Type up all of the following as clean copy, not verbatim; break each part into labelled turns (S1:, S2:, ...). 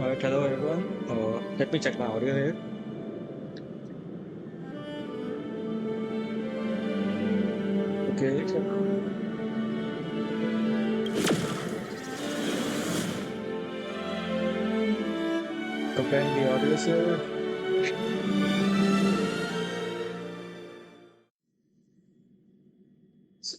S1: Alright, hello everyone. Let me check my audio here. Okay, comparing the audios here. S-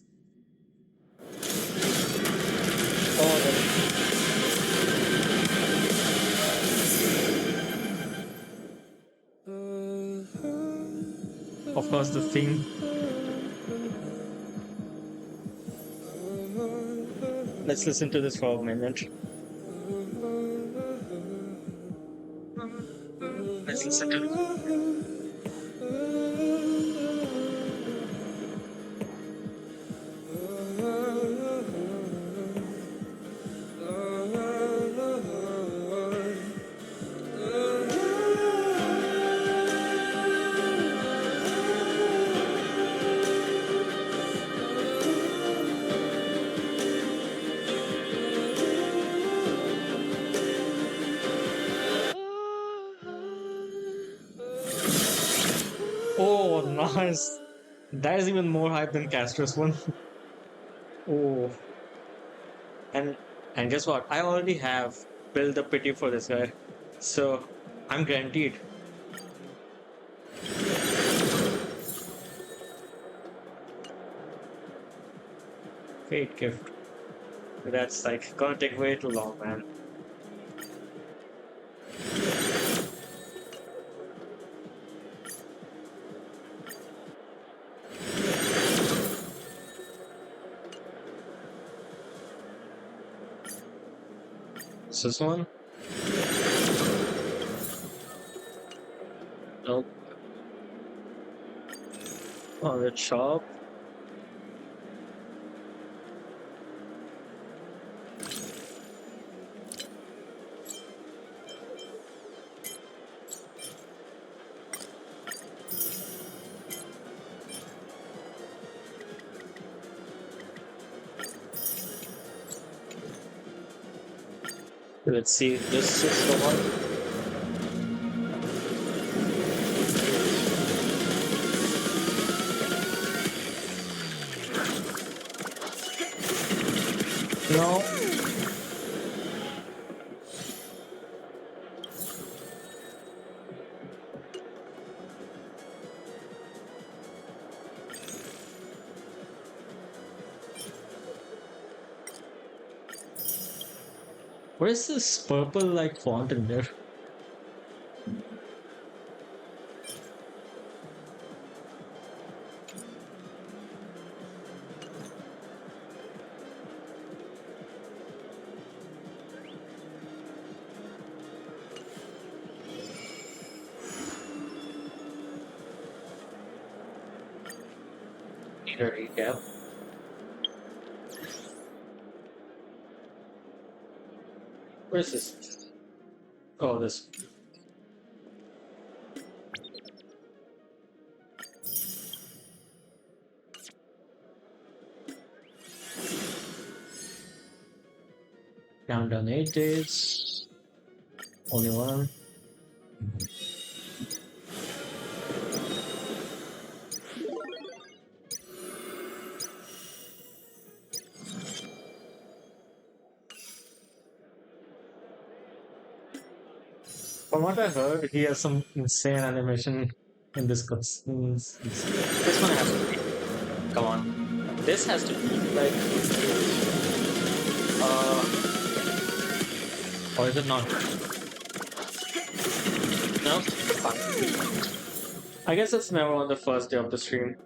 S1: Oh, of course, the theme. Let's listen to this for a minute. Let's listen to this. Oh, nice. That is even more hype than Castro's one. Oh, and and guess what? I already have built the pity for this guy, so I'm guaranteed. Fate gift. That's like gonna take way too long, man. Is this one? Nope. Oh, the shop. Let's see. This is the one. No. What is this purple like font in there? Need a recap. What is this? Oh, this. Countdown 8 days. Only one. From what I heard, he has some insane animation in this cutscenes. This one has to be. Come on. This has to be like. Or is it not? No? Fine. I guess it's never on the first day of the stream.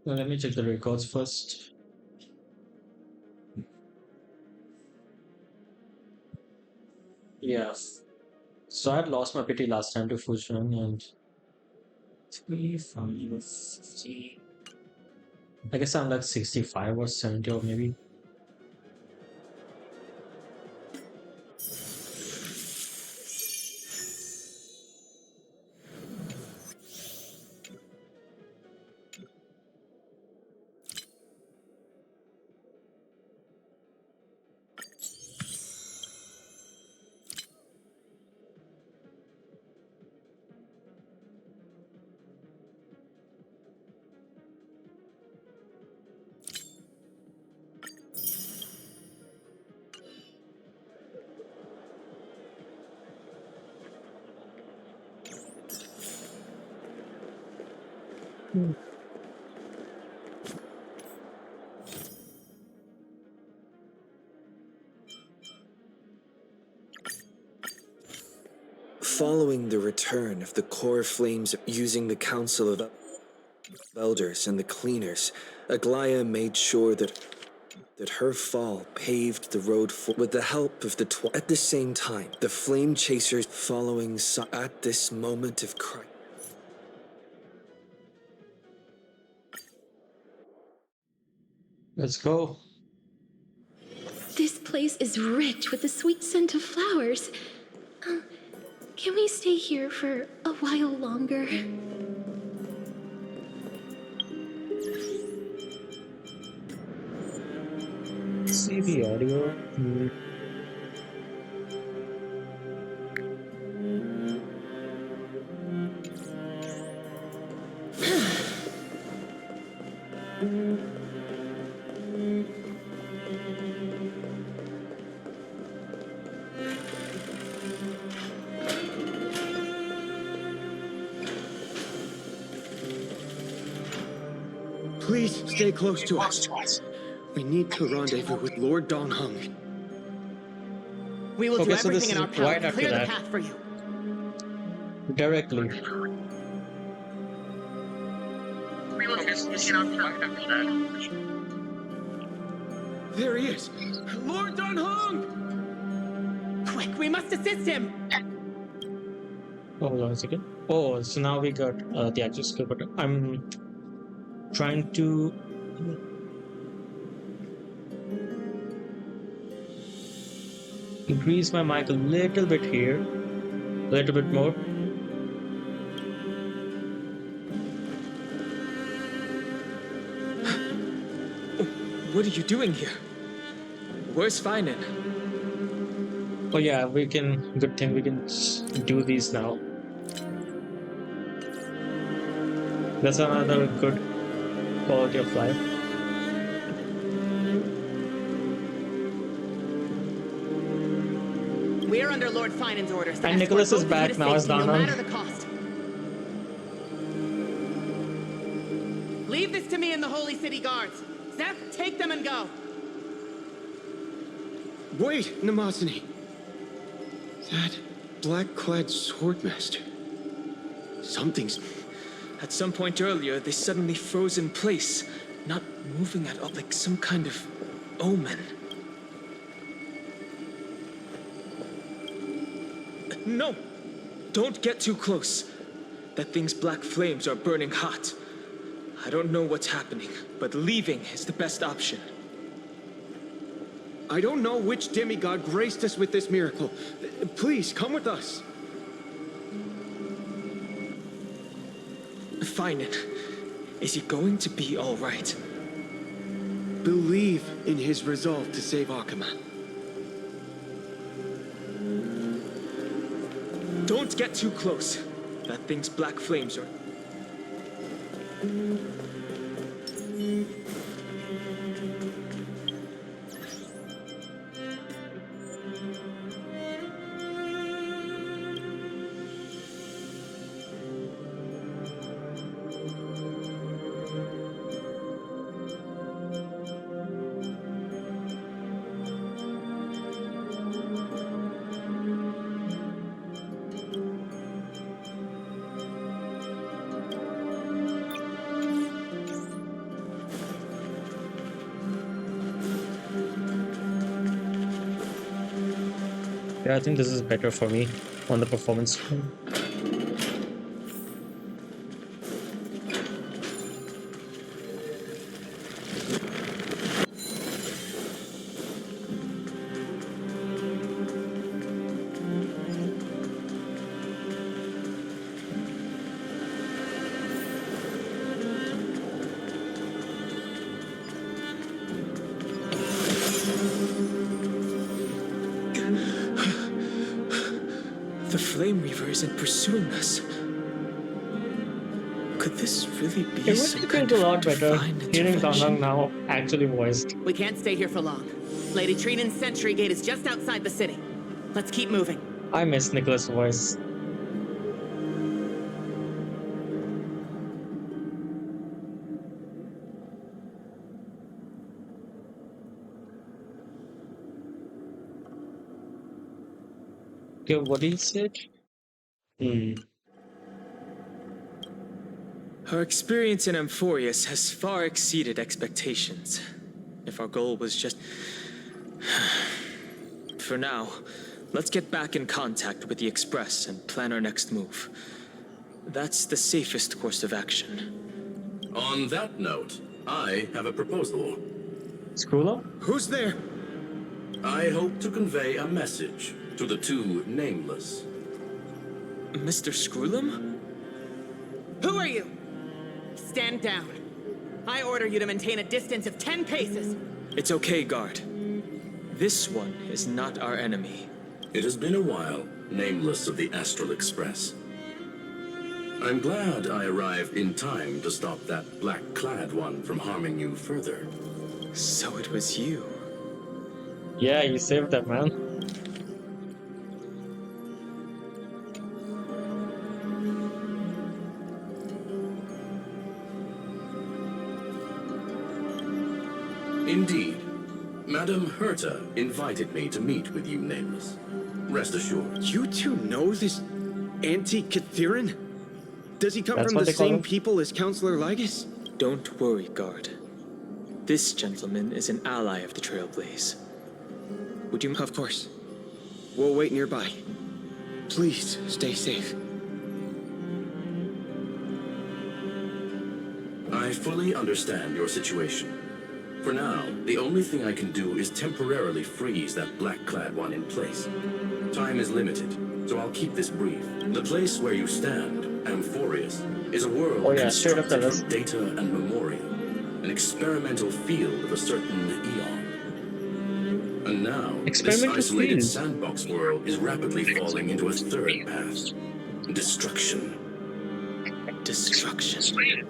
S1: Well, let me check the records first. Yeah. So I had lost my pity last time to Fusion and 3 from 50. I guess I'm like 65 or 70 or maybe.
S2: Following the return of the core flames using the Council of Elders and the Cleaners, Aglaya made sure that her fall paved the road for with the help of the At the same time, the flame chasers following at this moment of crisis.
S1: Let's go.
S3: This place is rich with the sweet scent of flowers. Can we stay here for a while longer?
S1: See the audio.
S4: Please stay close to us. We need to rendezvous with Lord Donghung.
S5: We will do
S1: Okay, so this
S5: everything in
S1: is
S5: our power
S1: right
S5: to
S1: after
S5: clear the
S1: that.
S5: path for you.
S1: Directly.
S4: There he is! Lord Donghung!
S5: Quick, we must assist him!
S1: Hold on a second. Oh, so now we got the actual skill button. I'm trying to increase my mic a little bit here, a little bit more.
S4: What are you doing here? Where's Finan?
S1: Oh yeah, we can. Good thing we can do these now. That's another good quality of life.
S5: We are under Lord Finan's orders to
S1: And
S5: escort
S1: Nicholas is
S5: both of you
S1: back
S5: to
S1: now as
S5: safety, no
S1: Donald.
S5: matter the cost. Leave this to me and the Holy City Guards. Zeph, take them and go.
S4: Wait, Namazani! That black-clad swordmaster. Something's...
S6: At some point earlier, they suddenly froze in place, not moving at all, like some kind of omen. No! Don't get too close. That thing's black flames are burning hot. I don't know what's happening, but leaving is the best option.
S4: I don't know which demigod graced us with this miracle. Please, come with us.
S6: Finan, is he going to be all right?
S4: Believe in his resolve to save Akama.
S6: Don't get too close. That thing's black flames are...
S1: Yeah, I think this is better for me on the performance screen.
S6: Flame Reaver isn't pursuing us. Could this really be
S1: It
S6: some
S1: would
S6: kind
S1: feel a
S6: of
S1: lot better
S6: divine
S1: hearing
S6: intervention?
S1: Dongheng now actually voiced.
S5: We can't stay here for long. Lady Trinan's sentry gate is just outside the city. Let's keep moving.
S1: I miss Nicholas' voice. Okay, what did he say? Hmm.
S6: Our experience in Amphorius has far exceeded expectations. If our goal was just... For now, let's get back in contact with the Express and plan our next move. That's the safest course of action.
S7: On that note, I have a proposal.
S1: Screwler?
S4: Who's there?
S7: I hope to convey a message to the two nameless.
S6: Mr. Screwlum?
S5: Who are you? Stand down. I order you to maintain a distance of 10 paces.
S6: It's okay, guard. This one is not our enemy.
S7: It has been a while, nameless of the Astral Express. I'm glad I arrived in time to stop that black-clad one from harming you further.
S6: So it was you.
S1: Yeah, you saved that man.
S7: Indeed. Madame Herta invited me to meet with you, nameless. Rest assured.
S4: You two know this anti-Catharin? Does he come
S1: That's
S4: from
S1: what
S4: the
S1: they call
S4: same
S1: him?
S4: people as Counselor Lygus?
S6: Don't worry, guard. This gentleman is an ally of the Trailblaze.
S4: Would you? Of course. We'll wait nearby. Please, stay safe.
S7: I fully understand your situation. For now, the only thing I can do is temporarily freeze that black-clad one in place. Time is limited, so I'll keep this brief. The place where you stand, Amphorius, is a world
S1: Oh yeah, straight up
S7: constructed
S1: tell us.
S7: from data and memoria, an experimental field of a certain eon. And now, this
S1: Experimental
S7: isolated
S1: field?
S7: sandbox world is rapidly falling into a third path. Destruction.
S6: Destruction.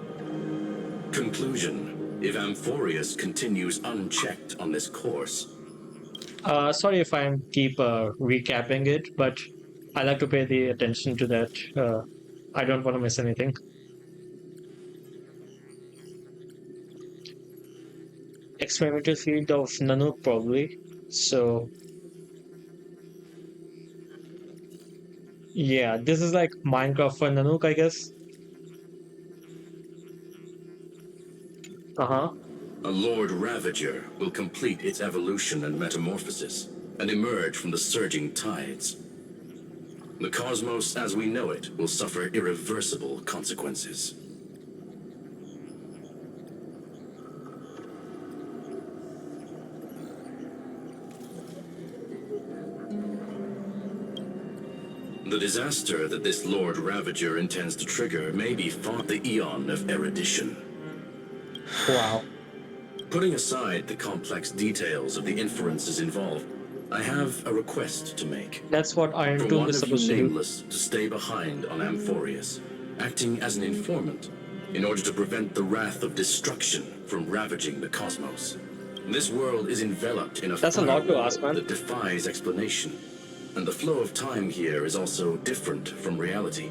S7: Conclusion. If Amphorius continues unchecked on this course,
S1: Sorry if I keep recapping it, but I like to pay the attention to that. I don't want to miss anything. Experimental field of Nanook, probably. So, yeah, this is like Minecraft for Nanook, I guess. Uh-huh.
S7: a Lord Ravager will complete its evolution and metamorphosis, and emerge from the surging tides. The cosmos as we know it will suffer irreversible consequences. The disaster that this Lord Ravager intends to trigger may be far the eon of erudition.
S1: Wow.
S7: Putting aside the complex details of the inferences involved, I have a request to make.
S1: That's what Iron
S7: For
S1: Tomb
S7: one
S1: is
S7: of you
S1: supposed to do.
S7: nameless to stay behind on Amphorius, acting as an informant, in order to prevent the wrath of destruction from ravaging the cosmos. This world is enveloped in a
S1: That's a lot to
S7: firewall
S1: ask, man.
S7: that defies explanation, and the flow of time here is also different from reality.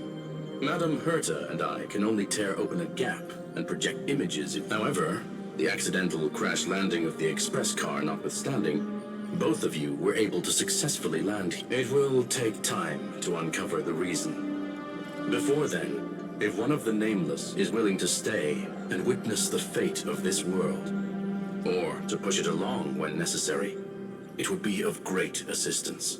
S7: Madame Herta and I can only tear open a gap and project images. However, the accidental crash landing of the express car notwithstanding, both of you were able to successfully land. It will take time to uncover the reason. Before then, if one of the nameless is willing to stay and witness the fate of this world, or to push it along when necessary, it would be of great assistance.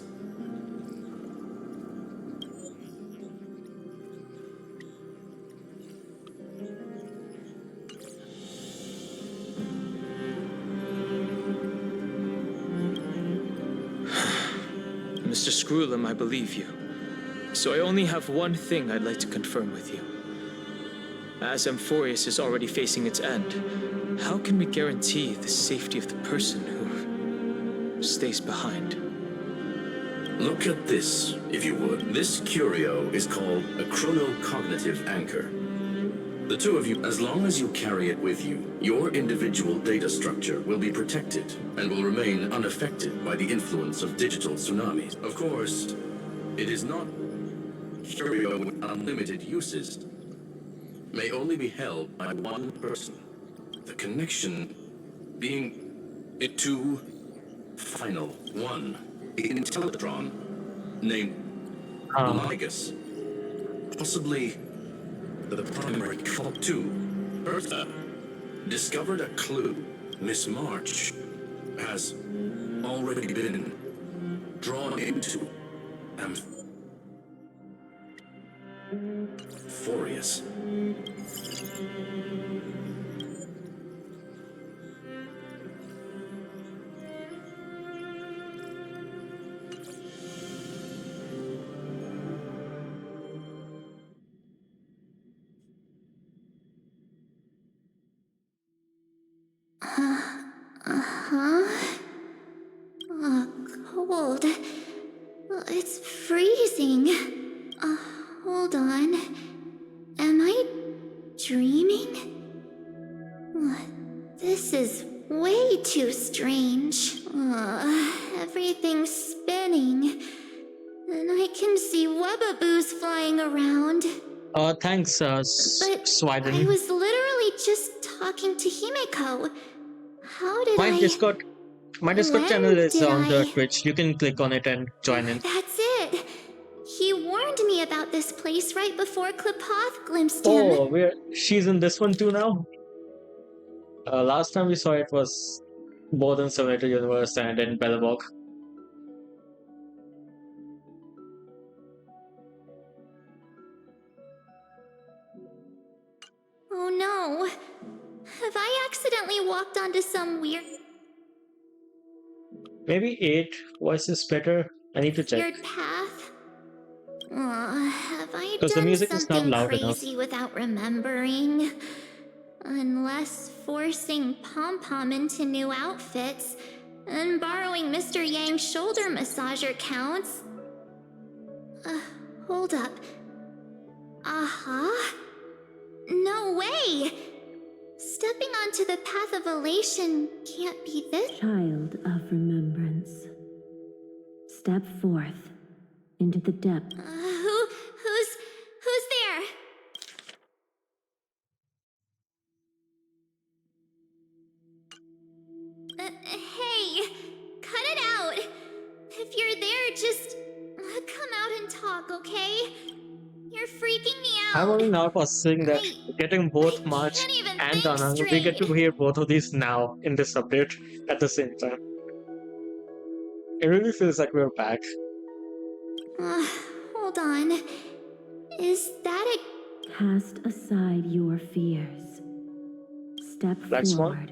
S6: Mr. Screwlum, I believe you. So I only have one thing I'd like to confirm with you. As Amphorius is already facing its end, how can we guarantee the safety of the person who stays behind?
S7: Look at this, if you would. This curio is called a chronocognitive anchor. The two of you, as long as you carry it with you, your individual data structure will be protected and will remain unaffected by the influence of digital tsunamis. Of course, it is not curio with unlimited uses. May only be held by one person. The connection being it to final one. Intellatron named Ligus. Possibly the primary cult to Bertha discovered a clue. Miss March has already been drawn into Amphorius.
S3: Cold. It's freezing. Hold on. Am I dreaming? This is way too strange. Everything's spinning. And I can see webbaboos flying around.
S1: Thanks,
S3: But I
S1: Swiden.
S3: was literally just talking to Himeko. How did
S1: My
S3: I...
S1: Discord channel
S3: When
S1: is
S3: did
S1: on the
S3: I...
S1: Twitch. You can click on it and join in.
S3: That's it. He warned me about this place right before Klipoth glimpsed him.
S1: Oh, she's in this one too now? Last time we saw it was both in Simulator Universe and in Bellabog.
S3: Oh no. Have I accidentally walked onto some weird
S1: Maybe 8 voice is better. I need to check.
S3: path? Have I
S1: Because the
S3: done
S1: music is not
S3: something
S1: loud enough.
S3: crazy without remembering? Unless forcing Pom-Pom into new outfits and borrowing Mr. Yang's shoulder massager counts. Hold up. No way! Stepping onto the path of elation can't be this.
S8: Child of remembrance. Step forth into the depth.
S3: Who's there? Hey, cut it out. If you're there, just come out and talk, okay? You're freaking me out.
S1: I'm only now processing that getting both
S3: I
S1: March
S3: can't even
S1: and
S3: think
S1: Dana, we get to
S3: straight.
S1: hear both of these now in this update at the same time. It really feels like we're back.
S3: Hold on. Is that a...
S8: Cast aside your fears. Step
S1: Black Swan?
S8: forward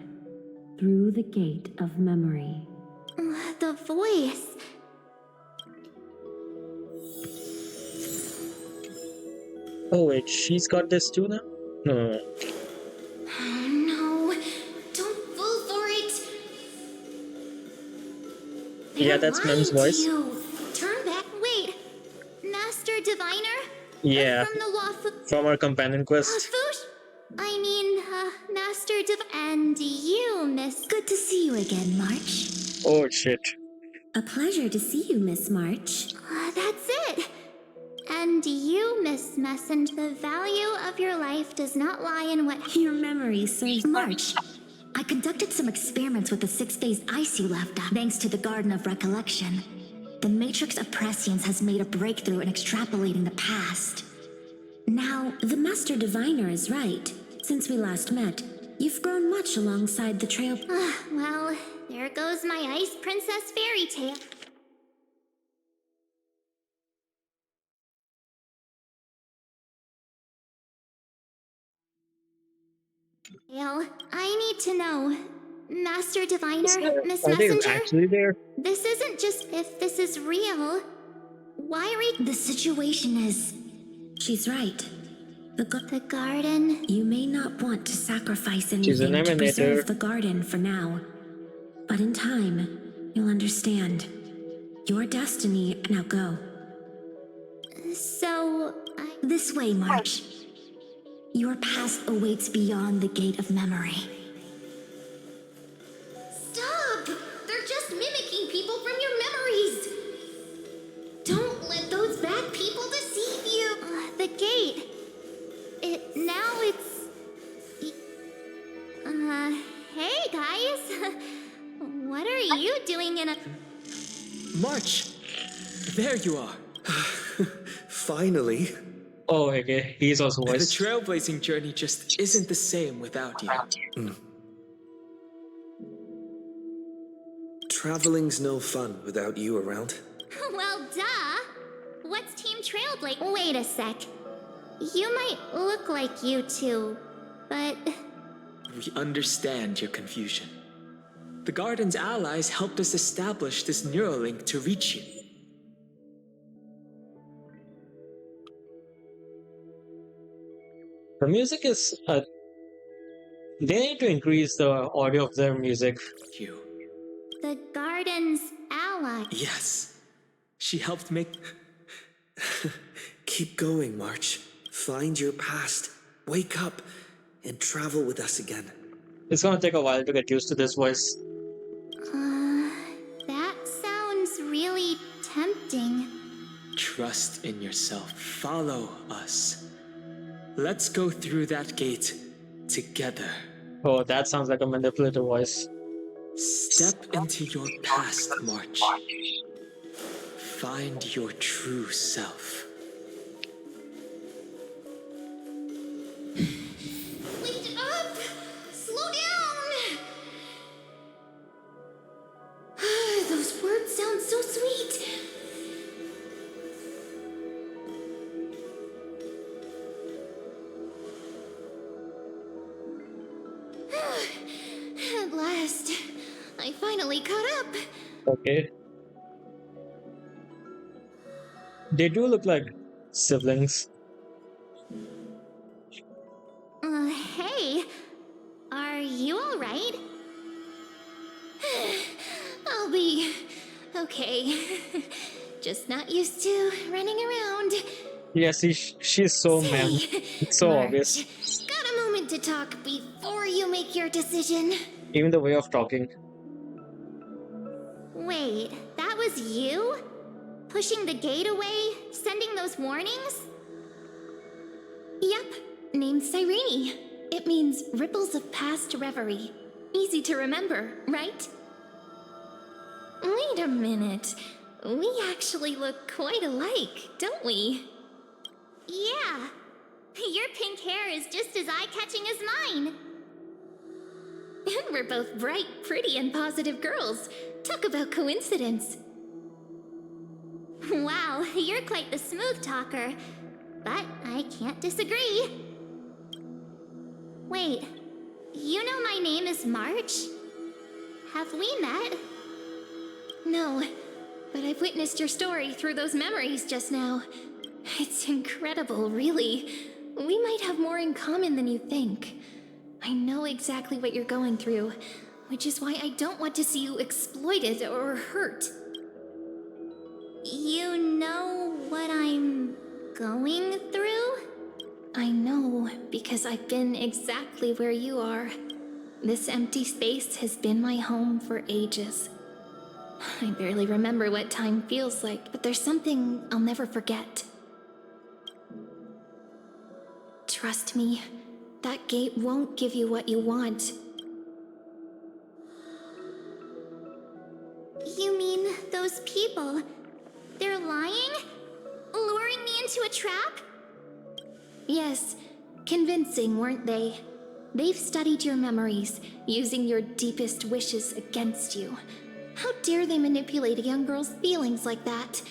S8: through the gate of memory.
S3: the voice?
S1: Oh wait, she's got this too now? No.
S3: Oh no, don't fall for it.
S1: Yeah,
S3: They're
S1: that's
S3: lying
S1: Mem's
S3: to
S1: voice.
S3: you. Turn back. Wait, Master Diviner?
S1: Yeah,
S3: From the Lawful...
S1: from our companion quest.
S3: Foosh? I mean, Master And you, Miss...
S8: Good to see you again, March.
S1: Oh shit.
S8: A pleasure to see you, Miss March.
S3: That's it. And you, Miss Messent, the value of your life does not lie in what...
S8: Your memory serves March. I conducted some experiments with the 6-phase ice you left out, thanks to the Garden of Recollection. The Matrix of Prescience has made a breakthrough in extrapolating the past. Now, the Master Diviner is right. Since we last met, you've grown much alongside the trail.
S3: Well, there goes my Ice Princess fairy tale. I need to know. Master Diviner, Miss
S1: Are they
S3: Messenger?
S1: actually there?
S3: This isn't just if this is real. Why
S8: The situation is... She's right.
S3: The garden?
S8: You may not want to sacrifice
S1: She's an
S8: anything to
S1: emanator.
S8: preserve the garden for now. But in time, you'll understand. Your destiny, now go.
S3: So,
S8: This way, March. Your past awaits beyond the gate of memory.
S3: Stop! They're just mimicking people from your memories! Don't let those bad people deceive you! The gate. Now it's... Hey guys! What are you doing in a...
S6: March! There you are!
S2: Finally.
S1: Oh, okay. He's also
S6: The
S1: voiced.
S6: trailblazing journey just isn't the same without you.
S2: Traveling's no fun without you around.
S3: Well, duh! What's Team Trailblaze? Wait a sec. You might look like you two, but...
S6: We understand your confusion. The Garden's allies helped us establish this neural link to reach you.
S1: The music is. They need to increase the audio of their music.
S6: You.
S3: The Garden's ally.
S6: Yes. She helped make...
S2: Keep going, March. Find your past. Wake up and travel with us again.
S1: It's gonna take a while to get used to this voice.
S3: That sounds really tempting.
S6: Trust in yourself. Follow us. Let's go through that gate together.
S1: Oh, that sounds like a manipulative voice.
S6: Step into your past, March. Find your true self.
S3: Wait up! Slow down! Those words sound so sweet. At last, I finally caught up.
S1: Okay. They do look like siblings.
S3: Hey, are you alright? I'll be okay. Just not used to running around.
S1: Yeah, see, she's so man. It's so
S3: March,
S1: obvious.
S3: got a moment to talk before you make your decision?
S1: Even the way of talking.
S3: Wait, that was you? Pushing the gate away? Sending those warnings? Yep, named Cyrene. It means ripples of past reverie. Easy to remember, right? Wait a minute. We actually look quite alike, don't we? Yeah. Your pink hair is just as eye-catching as mine. And we're both bright, pretty, and positive girls. Talk about coincidence. Wow, you're quite the smooth talker. But I can't disagree. Wait, you know my name is March? Have we met? No, but I've witnessed your story through those memories just now. It's incredible, really. We might have more in common than you think. I know exactly what you're going through, which is why I don't want to see you exploited or hurt. You know what I'm going through? I know, because I've been exactly where you are. This empty space has been my home for ages. I barely remember what time feels like, but there's something I'll never forget. Trust me, that gate won't give you what you want. You mean those people? They're lying? Luring me into a trap? Yes, convincing, weren't they? They've studied your memories, using your deepest wishes against you. How dare they manipulate a young girl's feelings like that?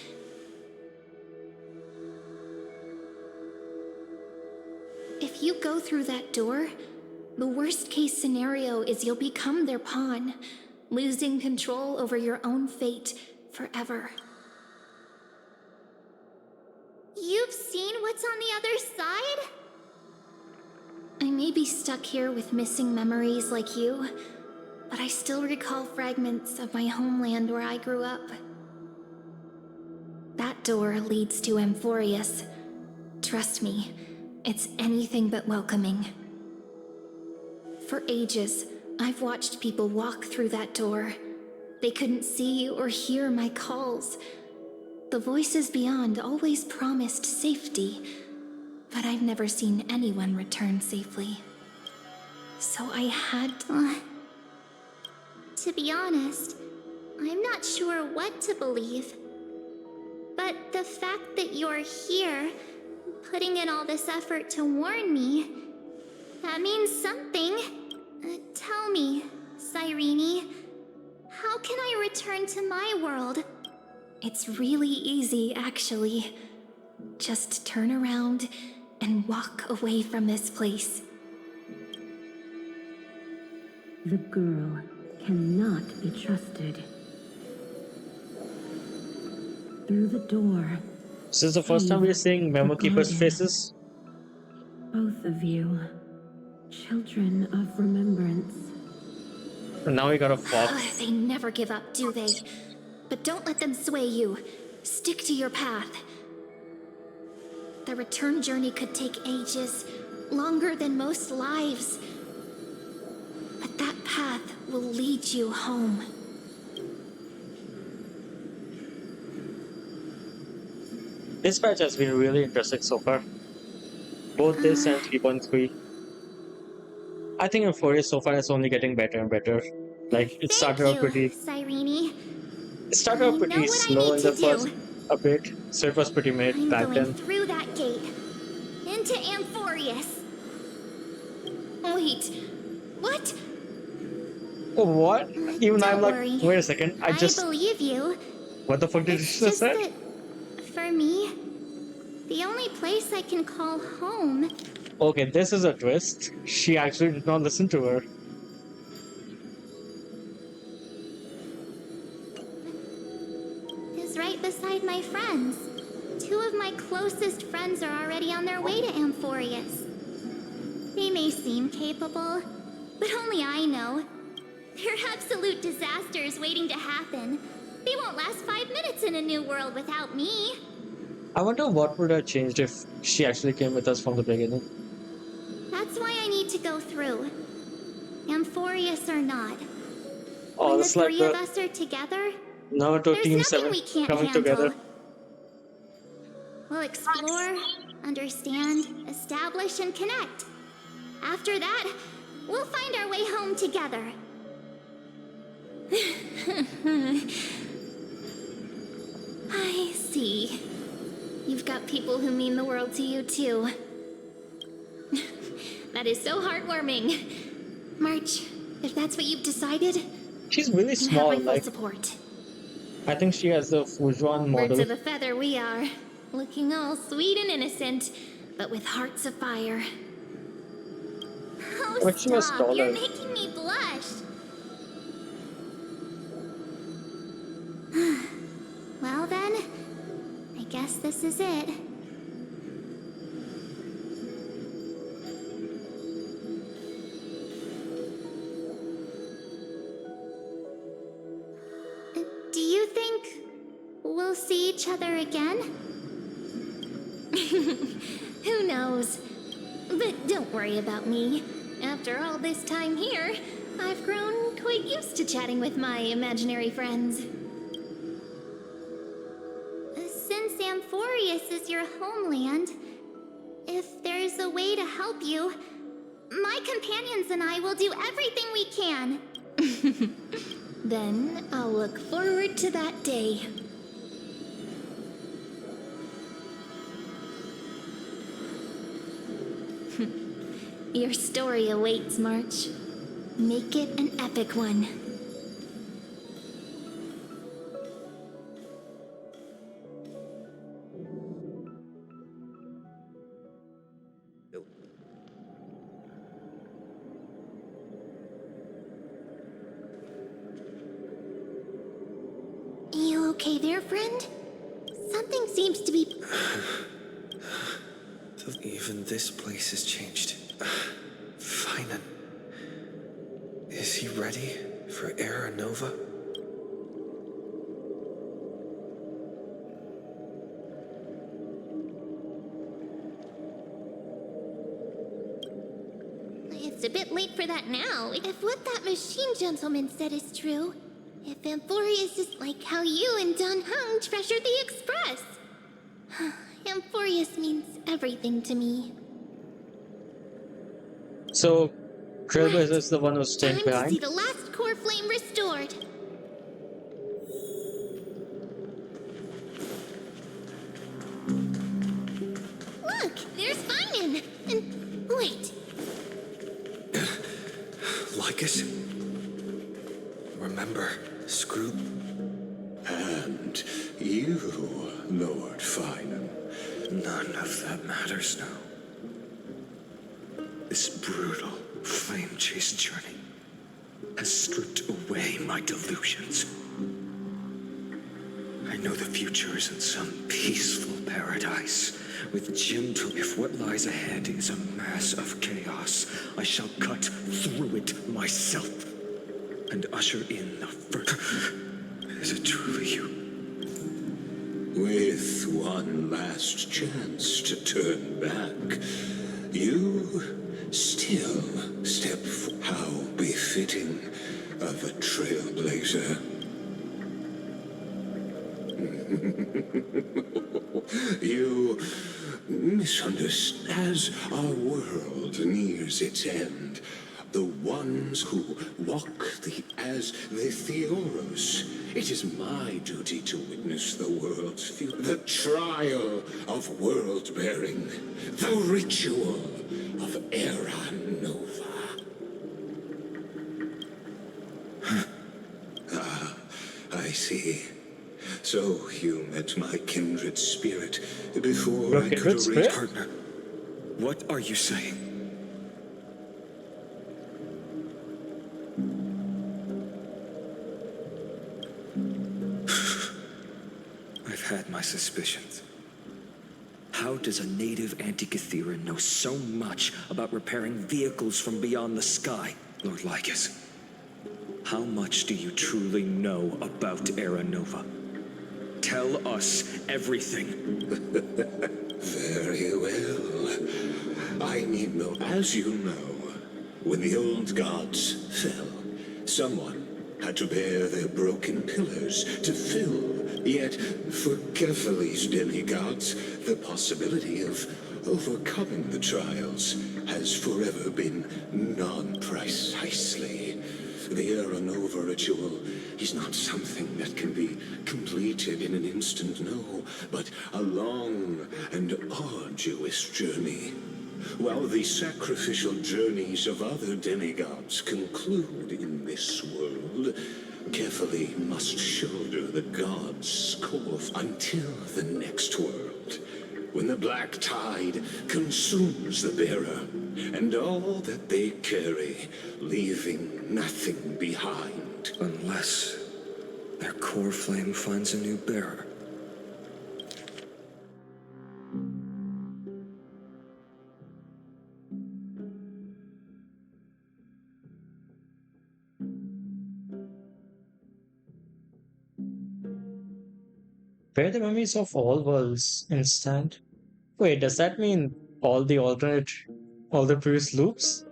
S3: If you go through that door, the worst case scenario is you'll become their pawn, losing control over your own fate forever. You've seen what's on the other side? I may be stuck here with missing memories like you, but I still recall fragments of my homeland where I grew up. That door leads to Amphorius. Trust me, it's anything but welcoming. For ages, I've watched people walk through that door. They couldn't see or hear my calls. The voices beyond always promised safety, but I've never seen anyone return safely. So I had to...
S9: To be honest, I'm not sure what to believe. But the fact that you're here, putting in all this effort to warn me, that means something. Tell me, Cyrene, how can I return to my world?
S3: It's really easy, actually. Just turn around and walk away from this place.
S10: The girl cannot be trusted. Through the door.
S1: This is the first time we're seeing Memo Keeper's faces.
S10: Both of you, children of remembrance.
S1: And now we got a fox.
S3: They never give up, do they? But don't let them sway you. Stick to your path. The return journey could take ages, longer than most lives. But that path will lead you home.
S1: This patch has been really interesting so far. Both this and 3.3. I think Euphoria so far is only getting better and better. Like, it started out pretty...
S9: Cyrene.
S1: It started out pretty slow in the first a bit, so it was pretty mid
S9: I'm
S1: back
S9: going
S1: then.
S9: through that gate. Into Amphorius.
S3: Wait, what?
S1: Oh, what? Even
S9: Don't
S1: I'm like,
S9: worry.
S1: wait a second, I just...
S9: believe you.
S1: What the fuck did you
S9: It's
S1: just say?
S9: that, for me, the only place I can call home
S1: Okay, this is a twist. She actually did not listen to her.
S9: is right beside my friends. Two of my closest friends are already on their way to Amphorius. They may seem capable, but only I know. They're absolute disasters waiting to happen. They won't last 5 minutes in a new world without me.
S1: I wonder what would have changed if she actually came with us from the beginning.
S9: That's why I need to go through. Amphorius or not.
S1: Oh,
S9: When the
S1: it's like
S9: three of
S1: the
S9: us are together,
S1: Naruto
S9: there's
S1: Team
S9: nothing
S1: 7
S9: we can't
S1: coming
S9: handle.
S1: together.
S9: We'll explore, understand, establish, and connect. After that, we'll find our way home together.
S3: I see. You've got people who mean the world to you, too. That is so heartwarming. March, if that's what you've decided,
S1: She's really
S3: you have
S1: small,
S3: my full
S1: like,
S3: support.
S1: I think she has the Fujuan
S3: Birds
S1: model.
S3: of a feather we are. Looking all sweet and innocent, but with hearts of fire.
S9: Oh,
S1: But she was
S9: stop. You're
S1: taller.
S9: making me blush. Well then, I guess this is it. Do you think we'll see each other again?
S3: Who knows? But don't worry about me. After all this time here, I've grown quite used to chatting with my imaginary friends.
S9: Since Amphorius is your homeland, if there's a way to help you, my companions and I will do everything we can.
S3: Then I'll look forward to that day. Your story awaits, March. Make it an epic one.
S9: You okay there, friend? Something seems to be...
S2: Even this place has changed. Finan. Is he ready for Era Nova?
S9: that now. If what that machine gentleman said is true, if Amphorius is like how you and Don Hung treasured the Express. Amphorius means everything to me.
S1: So, Trailblazer is the one who's
S9: Time
S1: staying
S9: to
S1: behind.
S9: see the last core flame restored. Look, there's Finan. And wait,
S2: Lycus? Remember, Screw?
S11: And you, Lord Finan.
S2: None of that matters now. This brutal, flame-chased journey has stripped away my delusions. I know the future isn't some peaceful paradise with gentle. If what lies ahead is a mass of chaos, I shall cut through it myself and usher in the first. Is it truly you?
S11: With one last chance to turn back, you still step. How befitting of a trailblazer. You misunderstand. As our world nears its end, the ones who walk as the Theoros, it is my duty to witness the world's future. The trial of world-bearing, the ritual of Era Nova. I see. So you met my kindred spirit before
S1: Your
S11: I
S1: kindred
S11: could
S1: spirit?
S2: Partner, what are you saying? I've had my suspicions. How does a native Antikytheran know so much about repairing vehicles from beyond the sky, Lord Lycus? How much do you truly know about Era Nova? Tell us everything.
S11: Very well. I need no. As you know, when the old gods fell, someone had to bear their broken pillars to fill. Yet, for Kephales's demigods, the possibility of overcoming the trials has forever been non-precisely. The Era Nova ritual is not something that can be completed in an instant, no, but a long and arduous journey. While the sacrificial journeys of other demigods conclude in this world, Kephale must shoulder the gods' score until the next world, when the black tide consumes the bearer and all that they carry, leaving nothing behind.
S2: Unless their core flame finds a new bearer.
S1: Where the memories of all worlds instant? Wait, does that mean all the previous loops?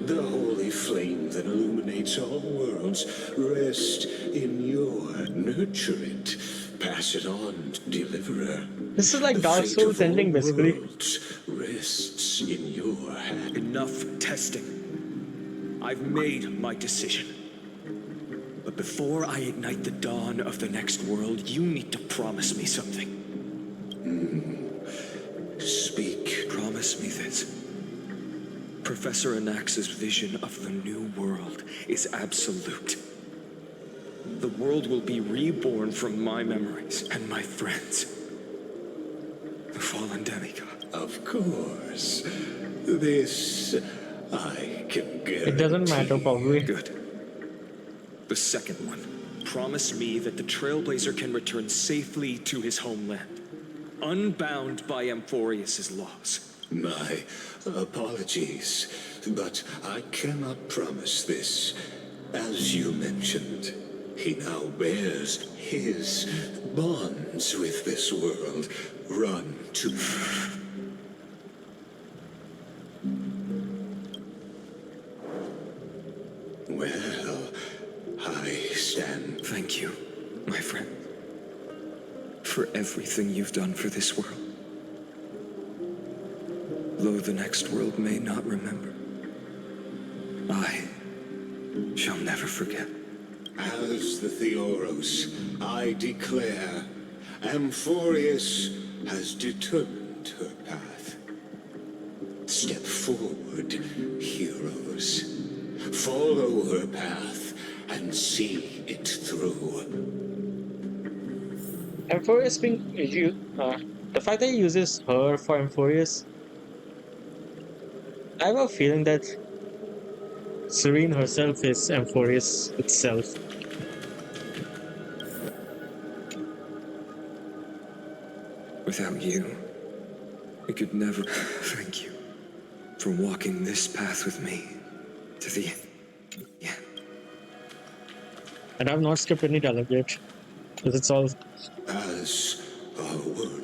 S11: The holy flame that illuminates all worlds, rest in your nurture it, pass it on, deliverer.
S1: This is like
S11: The
S1: Dark
S11: fate
S1: Souls
S11: of all
S1: ending, basically.
S11: worlds rests in your hand.
S2: Enough testing. I've made my decision. But before I ignite the dawn of the next world, you need to promise me something.
S11: Speak.
S2: Promise me this. Professor Anax's vision of the new world is absolute. The world will be reborn from my memories and my friends. The fallen demigod.
S11: Of course. This I can guarantee.
S1: It doesn't matter, probably.
S2: Good. The second one. Promise me that the Trailblazer can return safely to his homeland, unbound by Amphorius's laws.
S11: My apologies, but I cannot promise this. As you mentioned, He now bears his bonds with this world. Run to... Well, I stand...
S2: Thank you, my friend, for everything you've done for this world. Though the next world may not remember, I shall never forget.
S11: As the Theoros, I declare, Amphorius has determined her path. Step forward, heroes. Follow her path and see it through.
S1: Amphorius being the fact that he uses her for Amphorius, I have a feeling that Serene herself is Amphorius itself.
S2: Without you, I could never... Thank you for walking this path with me to the end. Yeah.
S1: And I've not skipped any dialogue yet, because it's all...
S11: As our word.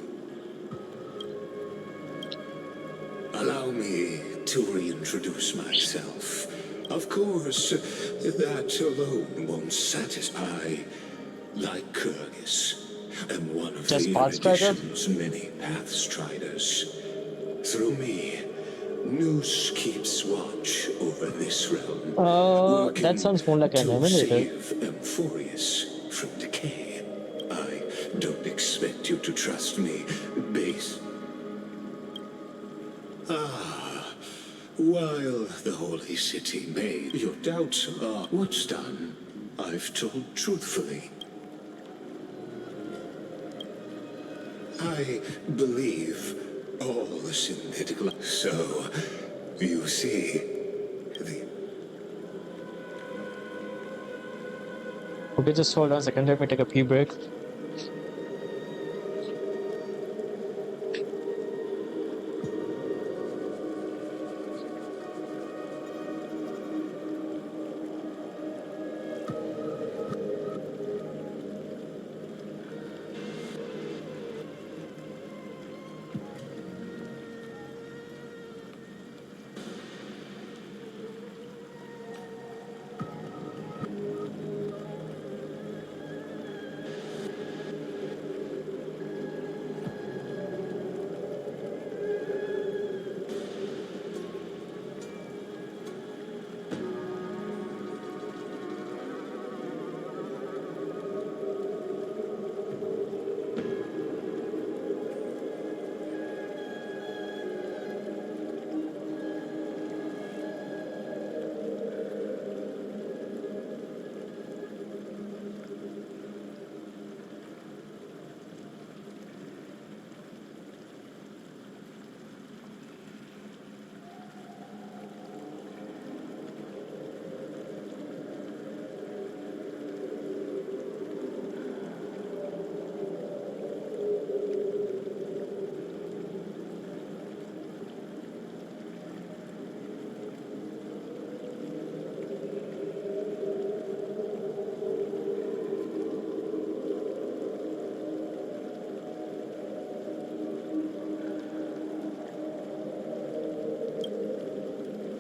S11: Allow me to reintroduce myself. Of course, that alone won't satisfy. Like Kyrgyz, am one of
S1: Just
S11: the
S1: Path Strider?
S11: Erudition's many Pathstriders. Through me, Noose keeps watch over this realm.
S1: that sounds more like an
S11: to
S1: emulator.
S11: save Amphorius from decay. I don't expect you to trust me, base. While the holy city may, your doubts are what's done. I've told truthfully. I believe all synthetic life. So, you see, the...
S1: Okay, just hold on a second, let me take a pee break.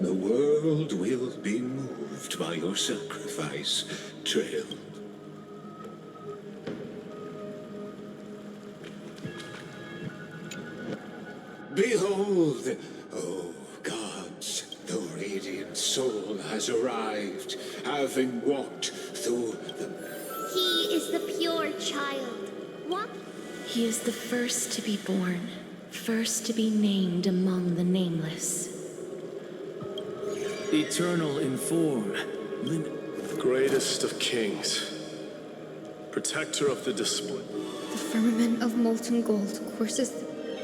S11: The world will be moved by your sacrifice, Trail. Behold, oh gods, the radiant soul has arrived, having walked through the...
S9: He is the pure child. What?
S10: He is the first to be born, first to be named among the nameless.
S12: Eternal in form, greatest of kings, protector of the display.
S13: The firmament of molten gold courses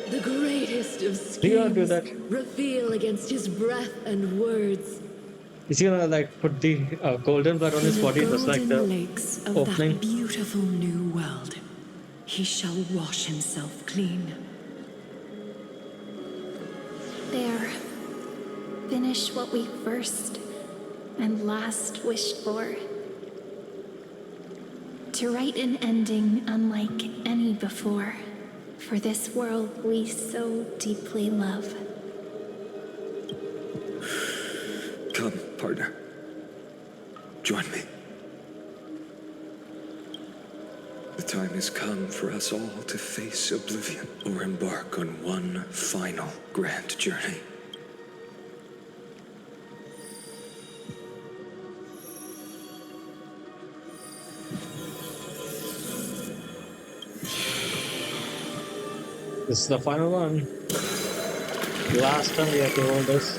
S13: the greatest of schemes.
S1: Do you want to do that?
S13: Reveal against his breath and words.
S1: Is he gonna like put the golden blood on his
S10: In the
S1: body just like the
S10: golden lakes of
S1: opening?
S10: that beautiful new world, he shall wash himself clean.
S3: There. Finish what we first and last wished for.
S10: to write an ending unlike any before, for this world we so deeply love.
S2: Come, partner. Join me. The time has come for us all to face oblivion or embark on one final grand journey.
S1: This is the final one. Last time we have to hold this.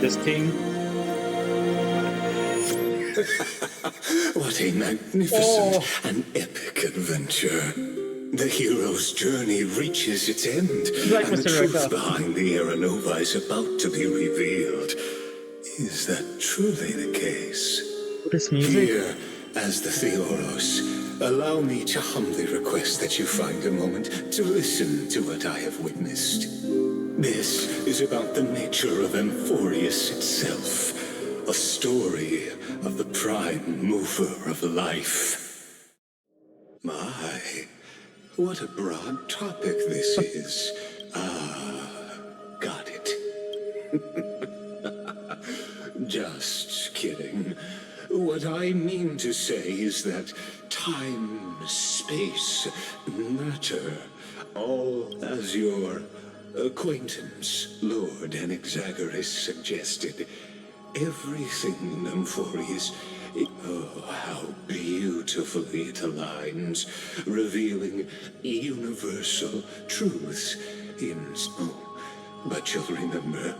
S1: This thing.
S11: What a magnificent and epic adventure. The hero's journey reaches its end,
S1: Like
S11: and the
S1: Mr.
S11: truth
S1: Reka.
S11: behind the Aeronova is about to be revealed. Is that truly the case?
S1: This music.
S11: Here, as the Theoros, allow me to humbly request that you find a moment to listen to what I have witnessed. This is about the nature of Amphorius itself, a story of the prime mover of life. My, what a broad topic this is. Got it. Just kidding. What I mean to say is that time, space, matter, all as your acquaintance, Lord Anaxagoras, suggested. Everything in Amphorius, oh, how beautifully it aligns, revealing universal truths but you'll remember,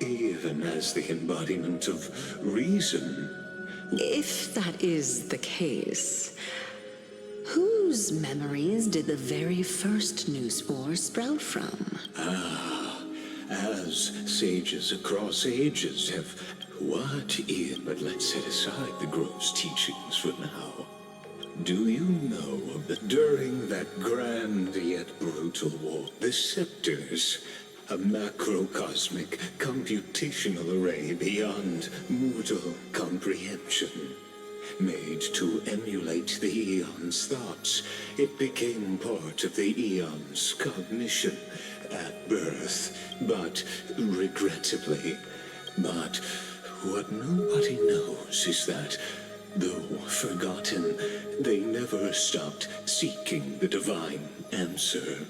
S11: even as the embodiment of reason.
S14: If that is the case, whose memories did the very first new spore sprout from?
S11: As sages across ages have but let's set aside the grove's teachings for now. Do you know that during that grand yet brutal war, the scepters, a macrocosmic computational array beyond mortal comprehension, made to emulate the Eon's thoughts, it became part of the Eon's cognition at birth, but regrettably. But what nobody knows is that, though forgotten, they never stopped seeking the divine answer.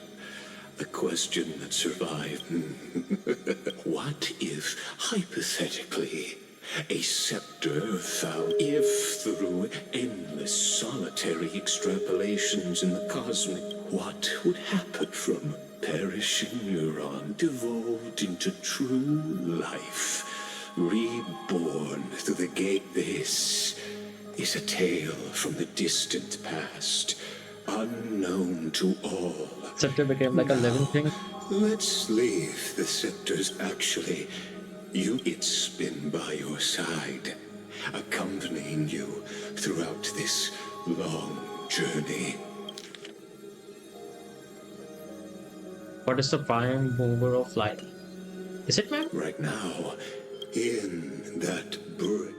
S11: A question that survived. What if, hypothetically, a scepter found if through endless solitary extrapolations in the cosmic, what would happen from perishing neuron devolved into true life, reborn through the gate? This is a tale from the distant past, unknown to all.
S1: Scepter became like a living thing.
S11: Let's leave the scepters actually. It's been by your side, accompanying you throughout this long journey.
S1: What is the prime mover of life? Is it man?
S11: Right now, in that brick.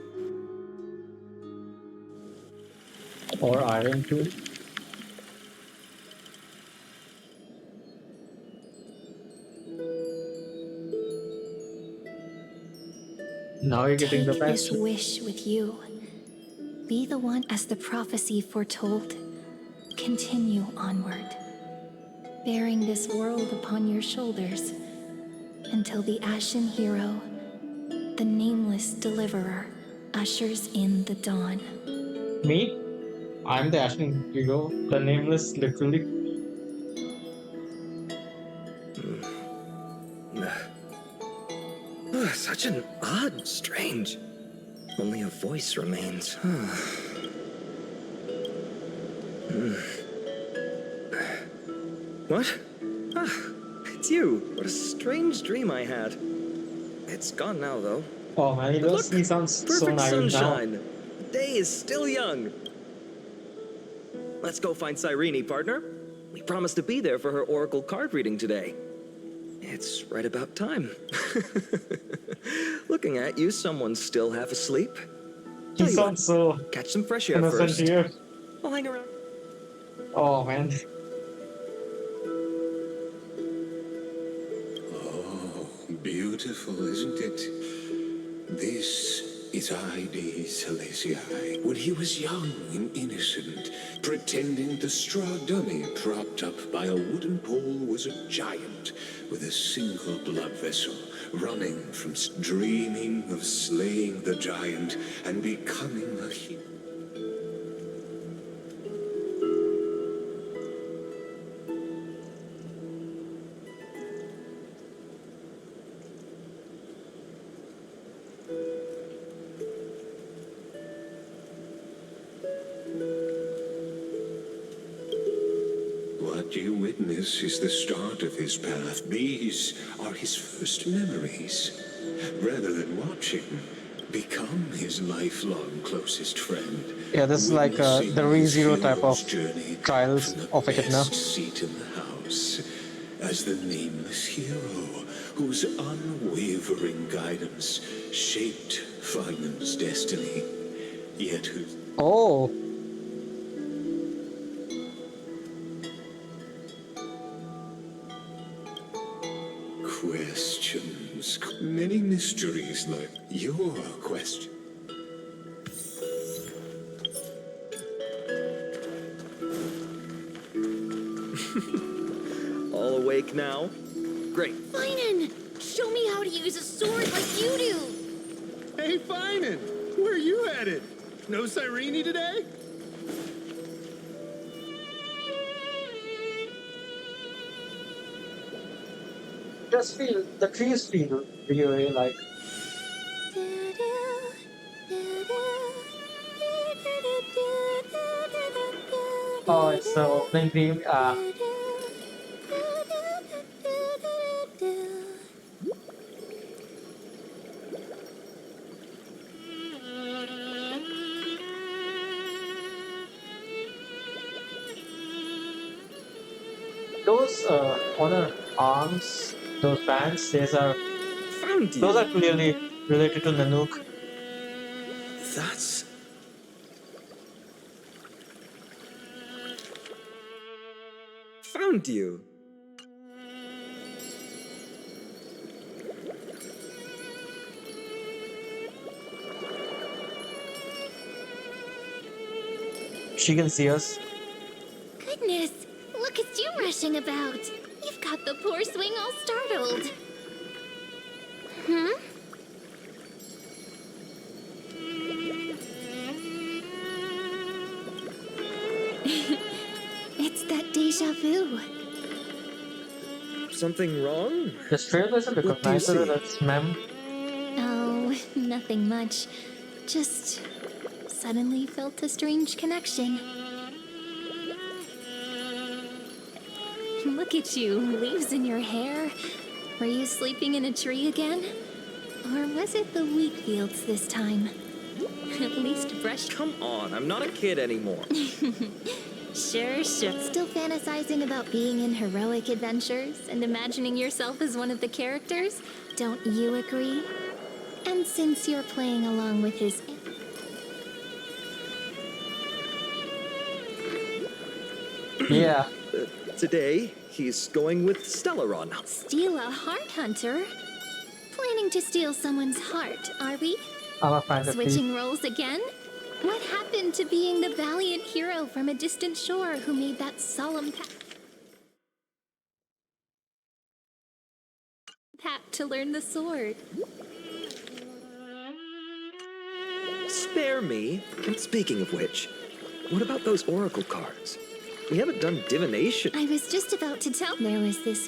S1: Or iron too? Now you're getting the
S10: Take this
S1: best.
S10: wish with you. Be the one as the prophecy foretold. Continue onward, bearing this world upon your shoulders, until the Ashen Hero, the nameless deliverer, ushers in the dawn.
S1: Me? I'm the Ashen Hero, the nameless, literally.
S2: Such an odd, strange. Only a voice remains. What? It's you. What a strange dream I had. It's gone now, though.
S1: Oh man,
S2: But look,
S1: he sounds so
S2: perfect
S1: naive now.
S2: sunshine. The day is still young. Let's go find Cyrene, partner. We promised to be there for her oracle card reading today. It's right about time. Looking at you, someone's still half asleep.
S1: He
S2: Tell you what,
S1: sounds so
S2: catch some fresh air
S1: innocent
S2: first.
S1: here.
S2: I'll hang around.
S1: Oh man.
S11: Oh, beautiful, isn't it? This is I.D. Silesiae. When he was young and innocent, pretending the straw dummy propped up by a wooden pole was a giant with a single blood vessel, running from dreaming of slaying the giant and becoming a hero. What you witness is the start of his path. These are his first memories. Rather than watch him, become his lifelong closest friend.
S1: Yeah, this is like
S11: Witnessing
S1: the
S11: his
S1: ReZero type of
S11: hero's journey
S1: trials
S11: from the
S1: of it now.
S11: best seat in the house, as the nameless hero whose unwavering guidance shaped Feynman's destiny, yet whose
S1: Oh.
S11: questions, many mysteries like your question.
S2: All awake now? Great.
S13: Finan! Show me how to use a sword like you do!
S4: Hey, Finan! Where are you headed? No Cyrene today?
S1: Just feel the trees feel really like. Oh, it's the opening theme. Those on her arms, those bands,
S2: Found you.
S1: those are clearly related to Nanook.
S2: That's... Found you.
S1: She can see us.
S3: Goodness, look at you rushing about. You've got the poor swing all startled. Hmm?
S10: It's that deja vu.
S2: Something wrong?
S1: The trail doesn't
S2: What do you
S1: recognize her.
S2: see?
S1: That's Mem.
S10: Oh, nothing much. Just suddenly felt a strange connection. Look at you, leaves in your hair. Were you sleeping in a tree again? Or was it the wheat fields this time? At least brush.
S2: Come on, I'm not a kid anymore.
S10: Sure. Still fantasizing about being in heroic adventures and imagining yourself as one of the characters? Don't you agree? And since you're playing along with his...
S1: Yeah.
S2: Today, he's going with Stellaron.
S10: Steal a heart hunter? Planning to steal someone's heart, are we?
S1: I'm a fan of
S10: Switching roles again? What happened to being the valiant hero from a distant shore who made that solemn pact to learn the sword?
S2: Spare me. And speaking of which, what about those oracle cards? We haven't done divination.
S10: I was just about to tell. There was this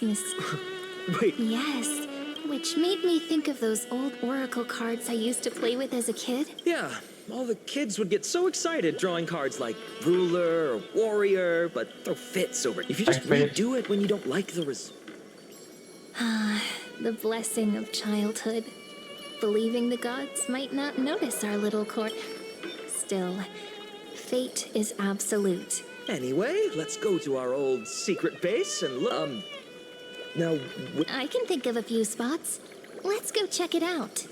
S2: Wait.
S10: Yes, which made me think of those old oracle cards I used to play with as a kid.
S2: Yeah, all the kids would get so excited drawing cards like ruler or warrior, but throw fits over it. If you just redo it when you don't like the
S10: Ah, the blessing of childhood. believing the gods might not notice our little court. Still, fate is absolute.
S2: Anyway, let's go to our old secret base and look. Now,
S10: I can think of a few spots. Let's go check it out.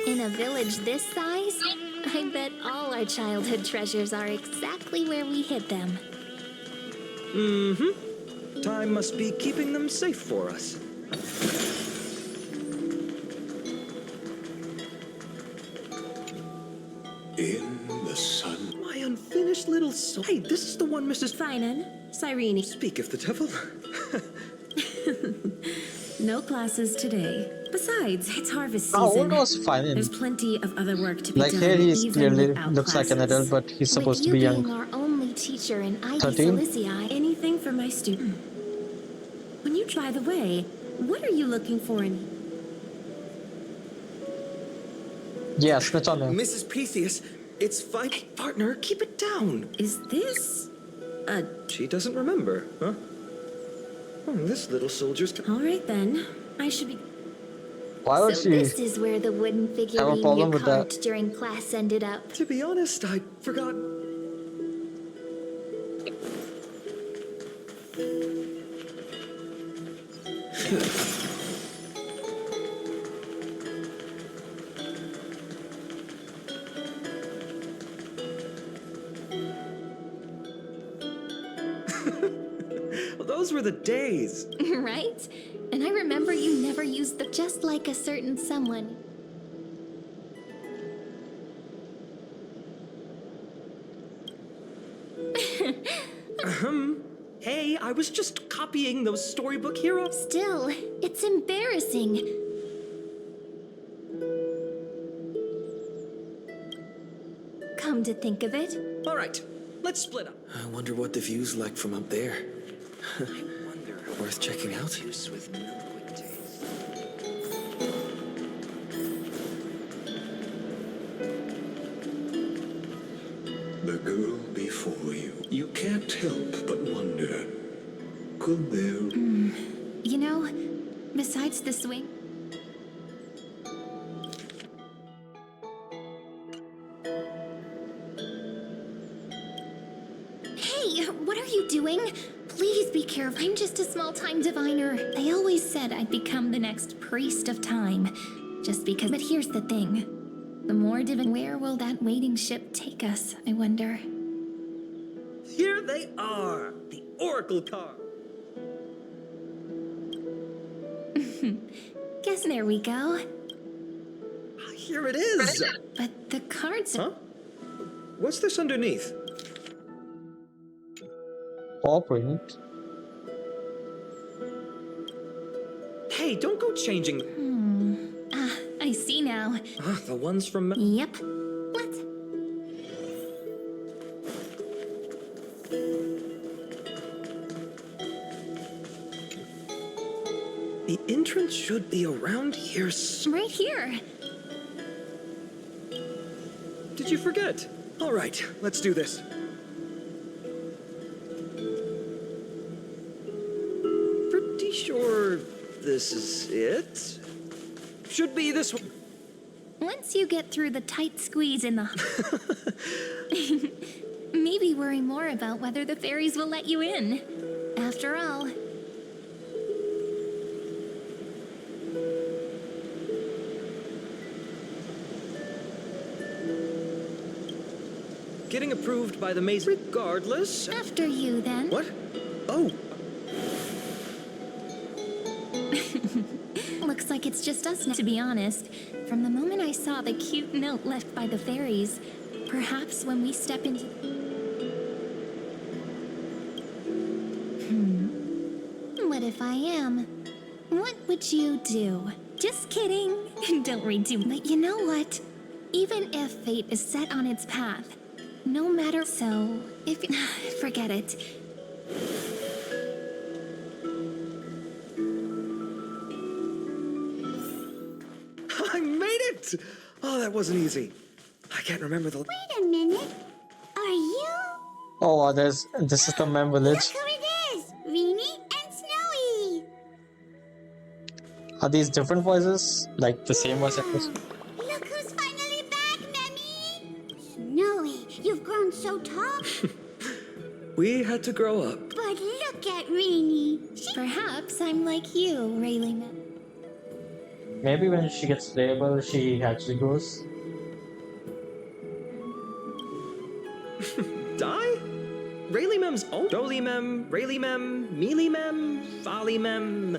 S10: In a village this size, I bet all our childhood treasures are exactly where we hid them.
S2: Mm-hmm. Time must be keeping them safe for us.
S11: In the sun.
S2: My unfinished little soul. Hey, this is the one Mrs.
S15: Finan, Cyrene.
S2: Speak of the devil.
S15: No classes today. Besides, it's harvest
S1: How
S15: season.
S1: old was Finan?
S15: There's plenty of other work to be
S1: Like
S15: done.
S1: here he's
S15: even
S1: clearly
S15: without
S1: looks like an
S15: classes.
S1: adult, but he's supposed
S10: With
S1: to
S10: you
S1: be
S10: being
S1: young.
S10: our only teacher in Ivy
S1: 13?
S10: Silicii,
S15: Anything for my student. When you, by the way, what are you looking for in?
S1: Yeah, snitch on him.
S2: Mrs. Protheus, it's fine. Hey, partner, keep it down.
S15: Is this a...
S2: She doesn't remember, huh? Oh, this little soldier's...
S15: All right then. I should be...
S1: Why would
S10: so
S1: she
S10: this is where the wooden
S1: have a
S10: figurine
S1: problem
S10: you
S1: with that?
S10: carved during class ended up.
S2: To be honest, I forgot... Well, those were the days.
S10: Right? And I remember you never used the just like a certain someone.
S2: Hey, I was just copying those storybook heroes.
S10: Still, it's embarrassing. Come to think of it.
S2: All right, let's split up. I wonder what the view's like from up there. I wonder. Worth checking out. Juice with milk taste.
S11: The girl before you. You can't help but wonder. Could there...
S10: You know, besides the swing... Hey, what are you doing? Please be careful. I'm just a small-time diviner. They always said I'd become the next priest of time. Just because... But here's the thing. The more where will that waiting ship take us, I wonder?
S2: Here they are, the Oracle card.
S10: Guess there we go.
S2: Here it is.
S10: But the cards...
S2: Huh? What's this underneath?
S1: Paw print.
S2: Hey, don't go changing.
S10: Ah, I see now.
S2: The ones from...
S10: Yep. What?
S2: The entrance should be around here.
S10: Right here.
S2: Did you forget? All right, let's do this. Pretty sure this is it. Should be this one.
S10: Once you get through the tight squeeze in the... Maybe worry more about whether the fairies will let you in. After all...
S2: Getting approved by the maze regardless.
S10: After you, then.
S2: What? Oh.
S10: Looks like it's just us now, to be honest. From the moment I saw the cute note left by the fairies, perhaps when we step into... What if I am? What would you do? Just kidding. Don't read too much. But you know what? Even if fate is set on its path, no matter... So, if... Forget it.
S2: I made it! Oh, that wasn't easy. I can't remember the...
S9: Wait a minute. Are you?
S1: Oh, this is the Mem village.
S9: Look who it is! Rini and Snowy!
S1: Are these different voices? Like the same voice actors?
S9: Look who's finally back, Memmy! Snowy, you've grown so tall.
S2: We had to grow up.
S9: But look at Rini.
S10: Perhaps I'm like you, Rayleigh.
S1: Maybe when she gets playable, she actually grows.
S2: Die? Rayleigh Mem's old. Dolly Mem, Rayleigh Mem, Mealy Mem, Folly Mem.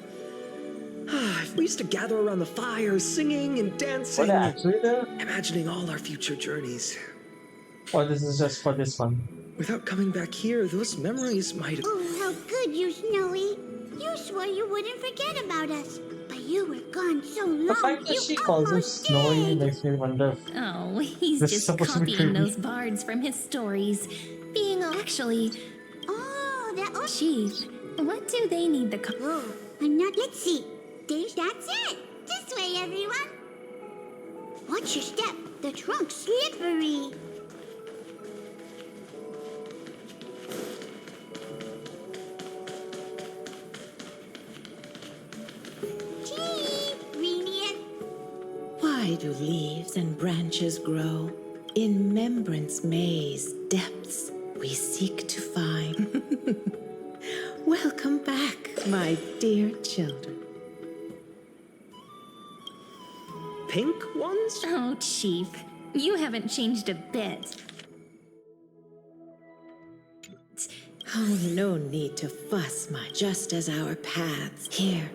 S2: We used to gather around the fire, singing and dancing.
S1: Were they actually there?
S2: Imagining all our future journeys.
S1: Or this is just for this one?
S2: Without coming back here, those memories might have...
S9: Oh, how good you, Snowy. You swore you wouldn't forget about us. But you were gone so long.
S1: The fact that she calls him Snowy makes me wonder if
S10: Oh, he's
S1: this is
S10: just
S1: supposed to be
S10: copying
S1: creepy.
S10: those bards from his stories. Being actually,
S9: Oh, that...
S10: Chief, what do they need the
S9: Oh, I'm not... Let's see. That's it. This way, everyone. Watch your step. The trunk's slippery.
S14: Why do leaves and branches grow? In Remembrance May's depths we seek to find. Welcome back, my dear children.
S2: Pink ones?
S10: Oh, Chief, you haven't changed a bit.
S14: Oh, no need to fuss, my, just as our paths here.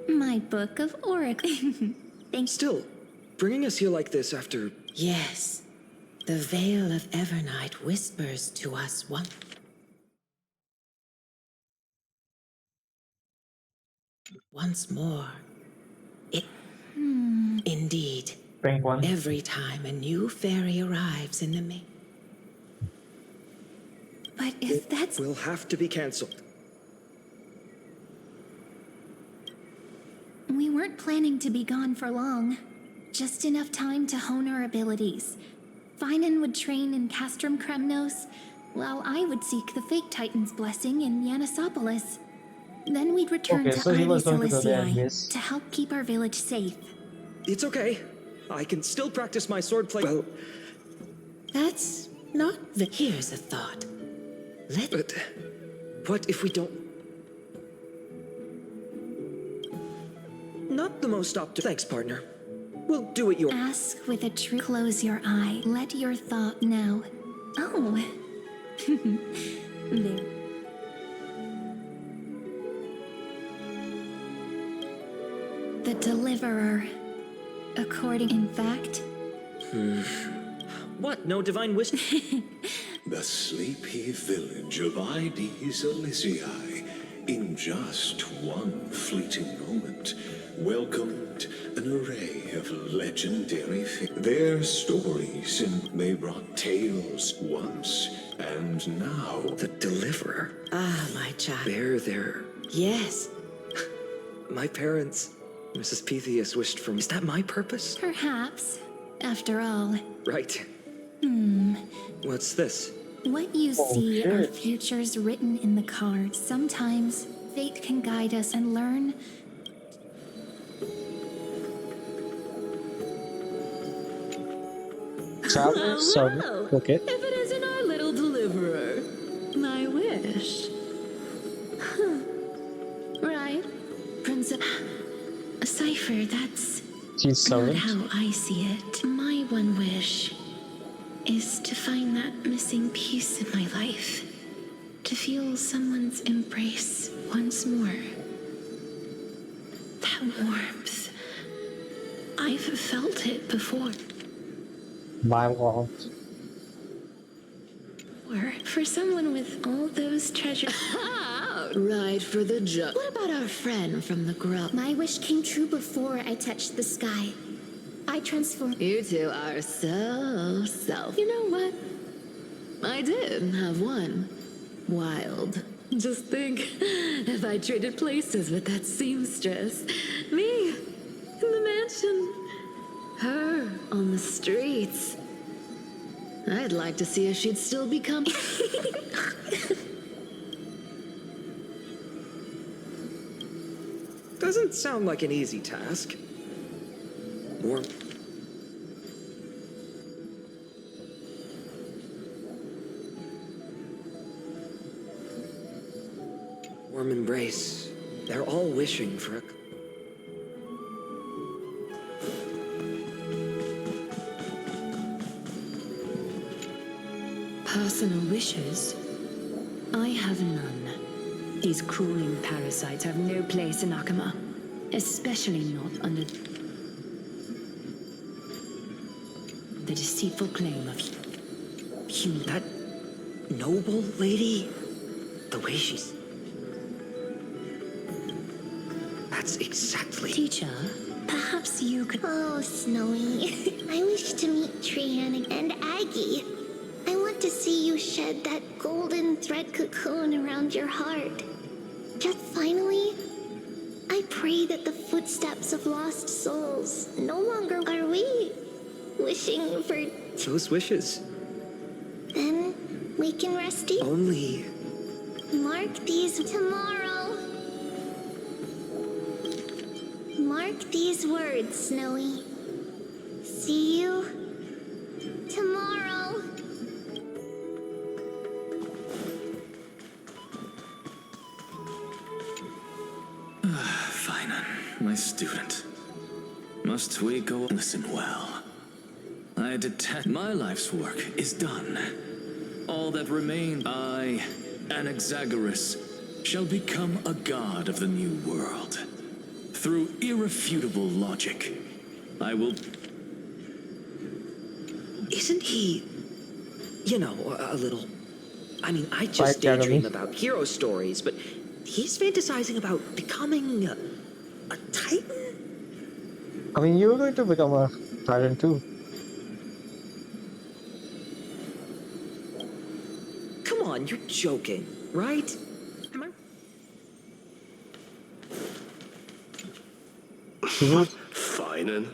S10: My book of oracles.
S2: Still, bringing us here like this after...
S14: Yes, the veil of Evernight whispers to us once more. Indeed.
S1: Pink one.
S14: Every time a new fairy arrives in the main.
S10: But if that's...
S2: Will have to be cancelled.
S10: We weren't planning to be gone for long. Just enough time to hone our abilities. Finan would train in Castrum Kremnos, while I would seek the Fake Titan's blessing in Yanisopolis. Then we'd return
S1: Okay,
S10: to
S1: so he
S10: Ivy
S1: was going to go there
S10: Celestii
S1: anyways.
S10: to help keep our village safe.
S2: It's okay. I can still practice my swordplay. Well,
S14: That's not the... Here's a thought.
S2: but what if we don't... Not the most Thanks, partner. We'll do it your...
S10: Ask with a true... Close your eye. Let your thought now. Oh. There. The Deliverer. According... In fact...
S2: What? No divine wisdom?
S11: The sleepy village of Ivy Celestii, in just one fleeting moment, welcomed an array of legendary figures. Their stories they brought tales once, and now...
S2: The Deliverer.
S14: Ah, my child.
S2: They're there.
S14: Yes.
S2: My parents, Mrs. Pythias wished for me. Is that my purpose?
S10: Perhaps. After all.
S2: Right. What's this?
S10: What you see are futures written in the cards. Sometimes fate can guide us and learn.
S1: Traveler, sorry. Okay.
S14: If it isn't our little deliverer, my wish.
S10: Right.
S8: Princess... Cypher, that's
S1: She's
S8: not
S1: servant.
S8: how I see it. My one wish is to find that missing piece in my life. To feel someone's embrace once more. That warmth. I've felt it before.
S1: My world.
S8: Or for someone with all those treasures.
S14: Right for the jump.
S8: What about our friend from the grub?
S9: My wish came true before I touched the sky. I transformed.
S14: You two are so self. You know what? I did have one. Wild. Just think, if I traded places with that seamstress, me in the mansion, her on the streets. I'd like to see if she'd still become.
S2: Doesn't sound like an easy task. Warm embrace. They're all wishing for a...
S14: Personal wishes? I have none. These crawling parasites have no place in Akama, especially not under the deceitful claim of human.
S2: That noble lady? The way she's... That's exactly...
S8: Teacher, perhaps you could...
S9: Oh, Snowy. I wish to meet Triana and Aggie. I want to see you shed that golden thread cocoon around your heart. Just finally, I pray that the footsteps of lost souls no longer are we wishing for...
S2: Those wishes.
S9: Then we can rest easy.
S2: Only...
S9: Mark these tomorrow. Mark these words, Snowy. See you tomorrow.
S7: Finan, my student. Must we go listen well? I detest my life's work is done. All that remains, I, Anaxagoras, shall become a god of the new world. Through irrefutable logic, I will...
S2: Isn't he... You know, a little... I mean, I just daydream about hero stories, but he's fantasizing about becoming a titan?
S16: I mean, you were going to become a titan too.
S2: Come on, you're joking, right? Am I...
S12: Finan?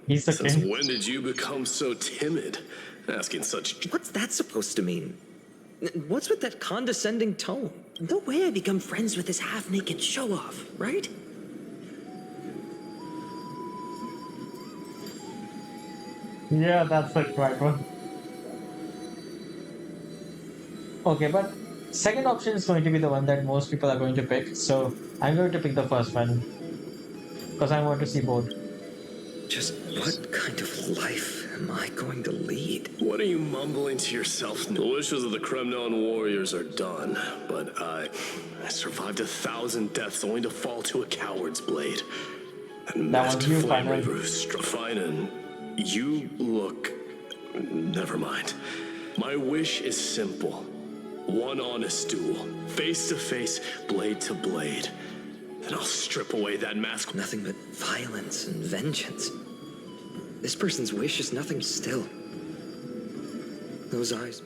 S1: He's the
S12: Since
S1: king.
S12: when did you become so timid? Asking such...
S2: What's that supposed to mean? What's with that condescending tone? No way I become friends with this half-naked show-off, right?
S1: Yeah, that's the right one. Okay, but second option is going to be the one that most people are going to pick, so I'm going to pick the first one. Because I want to see both.
S2: Just what kind of life am I going to lead?
S12: What are you mumbling to yourself? The wishes of the Kremnon warriors are done, but I survived 1,000 deaths only to fall to a coward's blade. And
S1: That was you,
S12: Flame
S1: Finan.
S12: Reaver Finan, you look... Never mind. My wish is simple. One honest duel, face to face, blade to blade. Then I'll strip away that mask.
S2: Nothing but violence and vengeance. This person's wish is nothing still. Those eyes.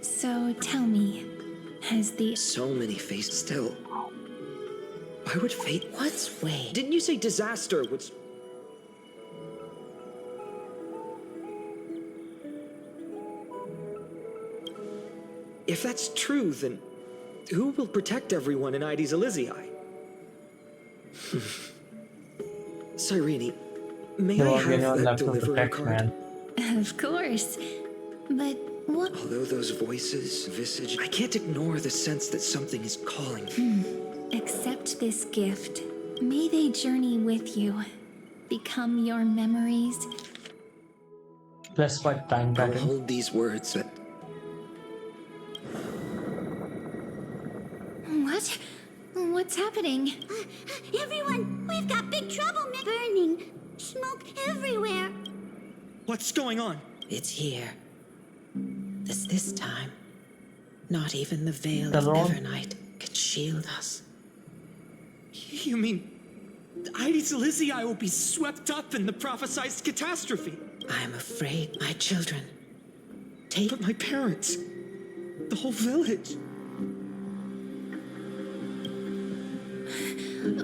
S10: So tell me, has the...
S2: So many faces still. Why would fate... What's way? Didn't you say disaster would... If that's true, then who will protect everyone in Ides Elysiae? Cyrene, may I have that deliverer card?
S10: Of course. But what...
S2: Although those voices, visage, I can't ignore the sense that something is calling.
S10: Accept this gift. May they journey with you. Become your memories.
S1: Plus what time
S2: I'll
S1: pattern?
S2: hold these words that...
S10: What? What's happening?
S9: Everyone, we've got big trouble. Burning. Smoke everywhere.
S17: What's going on?
S18: It's here. This time, not even the veil
S1: Hello?
S18: of Evernight could shield us.
S17: You mean Ides Elysiae will be swept up in the prophesized catastrophe?
S18: I am afraid, my children.
S17: But my parents, the whole village.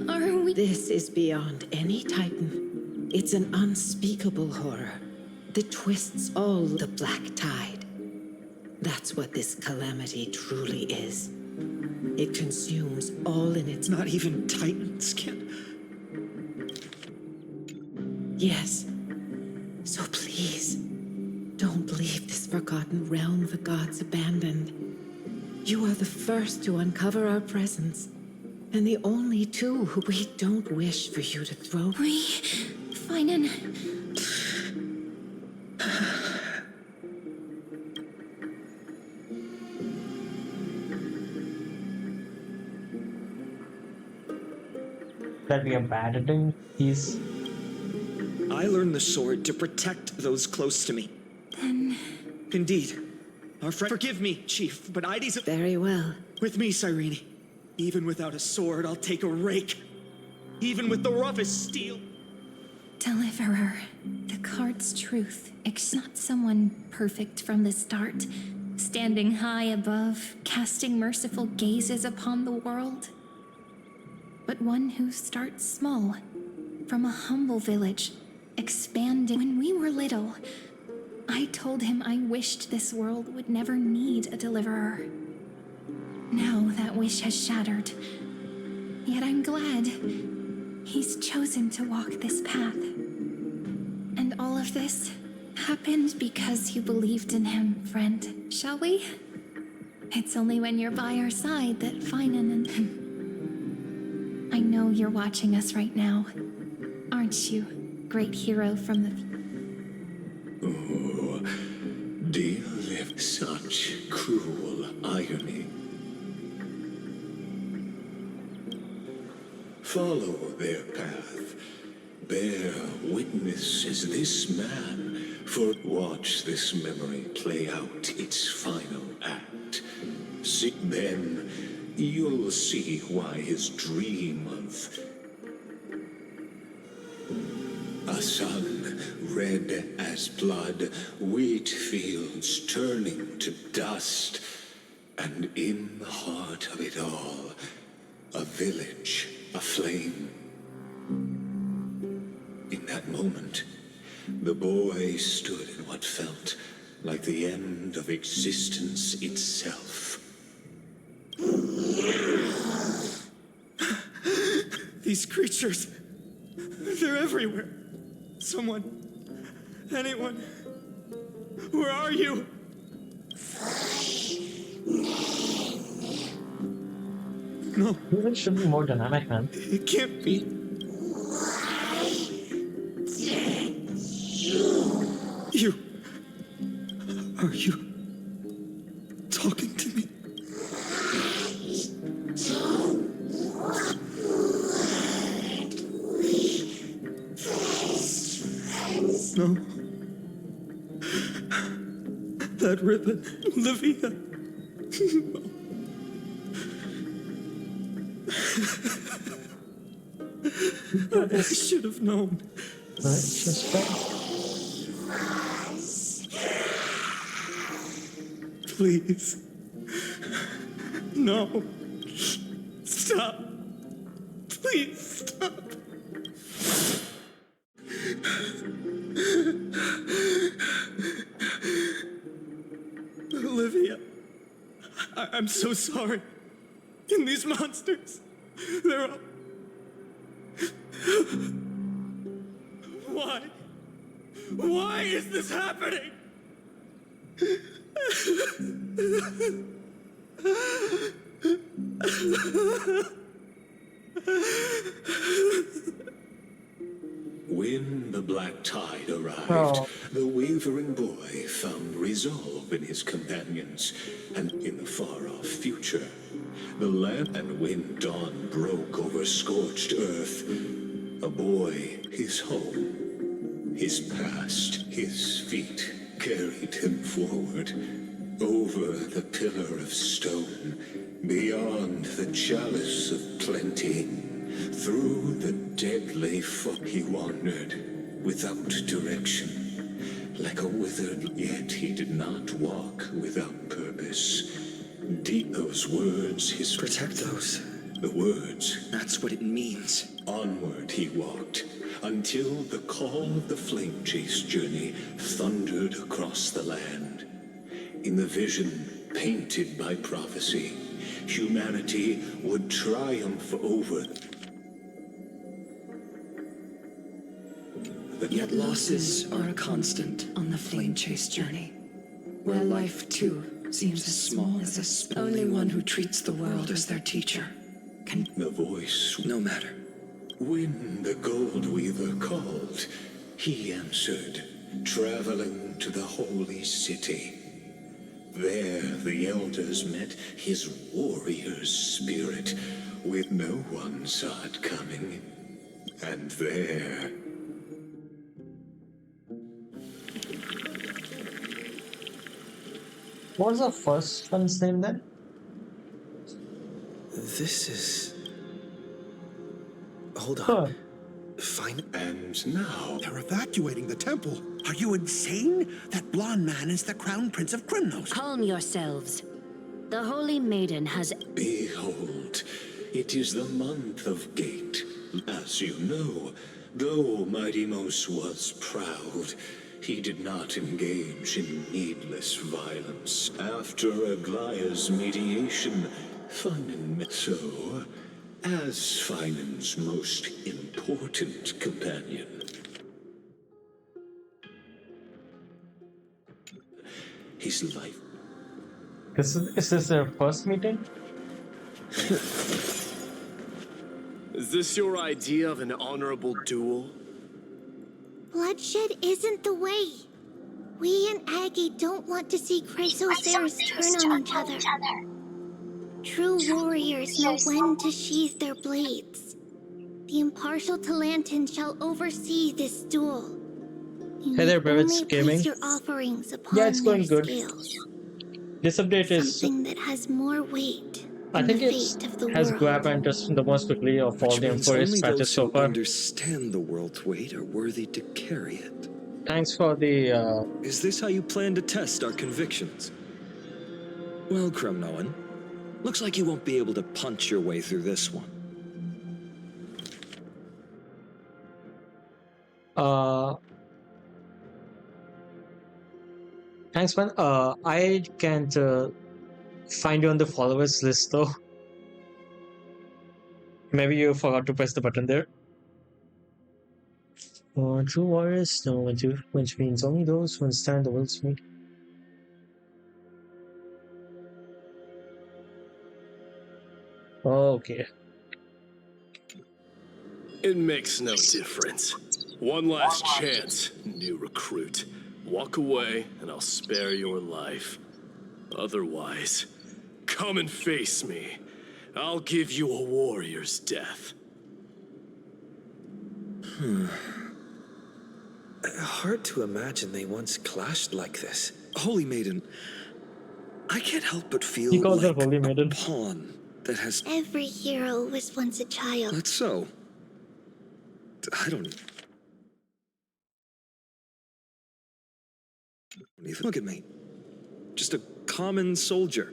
S10: Are we...
S18: This is beyond any Titan. It's an unspeakable horror that twists all the black tide. That's what this calamity truly is. It consumes all in its...
S17: Not even Titans can...
S18: Yes. So please, don't leave this forgotten realm the gods abandoned. You are the first to uncover our presence, and the only two who we don't wish for you to throw...
S10: Finan...
S16: That we abandoned these.
S17: I learned the sword to protect those close to me.
S10: Then...
S17: Indeed. Our friend... Forgive me, Chief, but Ides...
S18: Very well.
S17: With me, Cyrene. Even without a sword, I'll take a rake. Even with the roughest steel.
S10: Deliverer, the card's truth. It's not someone perfect from the start, standing high above, casting merciful gazes upon the world. But one who starts small, from a humble village, expanding. When we were little, I told him I wished this world would never need a deliverer. Now that wish has shattered. Yet I'm glad he's chosen to walk this path. And all of this happened because you believed in him, friend. Shall we? It's only when you're by our side that Finan and... I know you're watching us right now. Aren't you, great hero from the...
S11: Oh, dear live such cruel irony. Follow their path. Bear witness as this man, for watch this memory play out its final act. See, then you'll see why his dream of a sun red as blood, wheat fields turning to dust, and in the heart of it all, a village aflame. In that moment, the boy stood in what felt like the end of existence itself.
S17: These creatures, they're everywhere. Someone, anyone, where are you? No.
S16: It should be more dynamic, man.
S17: It can't be. You. Are you talking to me? No. That ribbon, Olivia. I should have known. Please. No. Stop. Please stop. Olivia, I'm so sorry. And these monsters, they're all... Why? Why is this happening?
S11: When the black tide arrived, the wavering boy found resolve in his companions, and in the far-off future, the land, and when dawn broke over scorched earth, a boy, his home, his past, his feet carried him forward, over the pillar of stone, beyond the chalice of plenty, through the deadly fog he wandered, without direction, like a withered, yet he did not walk without purpose. Deep those words, his...
S2: Protect those.
S11: The words.
S2: That's what it means.
S11: Onward he walked, until the call of the flame chase journey thundered across the land. In the vision painted by prophecy, humanity would triumph over.
S2: Yet losses are a constant on the flame chase journey, where life too seems as small as a speck. Only one who treats the world as their teacher can.
S11: The voice,
S2: No matter.
S11: when the Gold Weaver called, he answered, traveling to the holy city. There the elders met his warrior's spirit, with no one saw it coming. And there...
S1: What was the first one's name then?
S2: This is... Hold on.
S1: Huh.
S2: Fine.
S11: And now...
S19: They're evacuating the temple. Are you insane? That blonde man is the Crown Prince of Krymnos.
S20: Calm yourselves. The Holy Maiden has...
S11: Behold, it is the month of Gate. As you know, though Mighty Mos was proud, he did not engage in needless violence. After Aglaya's mediation, Finan met so, as Finan's most important companion. His life.
S1: Is this their first meeting?
S12: Is this your idea of an honorable duel?
S9: Bloodshed isn't the way. We and Aggie don't want to see Chrysoceres turn on each other. True warriors know when to sheathe their blades. The impartial Talantin shall oversee this duel. You
S1: Hey there,
S9: may
S1: Brevets
S9: only
S1: Gaming.
S9: place your offerings upon
S1: Yeah, it's going
S9: their
S1: good.
S9: scales.
S1: This update is,
S9: Something that has more weight
S1: I
S9: than
S1: think
S9: the
S1: it
S9: fate of the
S1: has
S9: world.
S1: grabbed interest the most quickly of all
S2: Which
S1: the
S2: means
S1: Forest
S2: only
S1: patches
S2: those
S1: so
S2: who
S1: far.
S2: understand the world's weight are worthy to carry it.
S1: Thanks for the,
S2: Is this how you plan to test our convictions? Well, Krymnoan, looks like you won't be able to punch your way through this one.
S1: Thanks, man. I can't find you on the followers list though. Maybe you forgot to press the button there. True warriors know when to, which means only those who understand the world's weight. Okay.
S12: It makes no difference. One last chance, new recruit. Walk away, and I'll spare your life. Otherwise, come and face me. I'll give you a warrior's death.
S2: Hard to imagine they once clashed like this. Holy Maiden, I can't help but feel
S1: He calls her
S2: like
S1: Holy
S2: a
S1: Maiden.
S2: pawn that has...
S9: Every hero was once a child.
S2: That's so. I don't even look at me. Just a common soldier.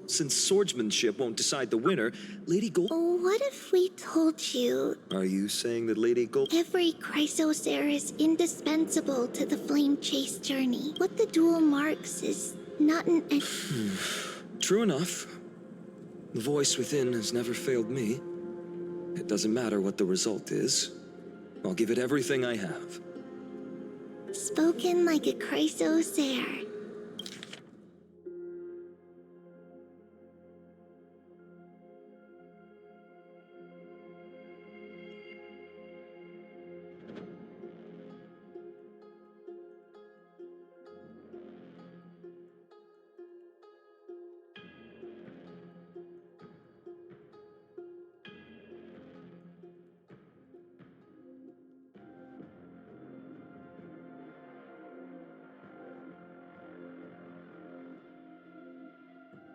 S2: Since swordsmanship won't decide the winner, Lady Gold...
S9: What if we told you
S2: Are you saying that Lady Gold...
S9: every Chrysocer is indispensable to the flame chase journey? What the duel marks is not an...
S2: True enough. The voice within has never failed me. It doesn't matter what the result is. I'll give it everything I have.
S9: Spoken like a Chrysocer.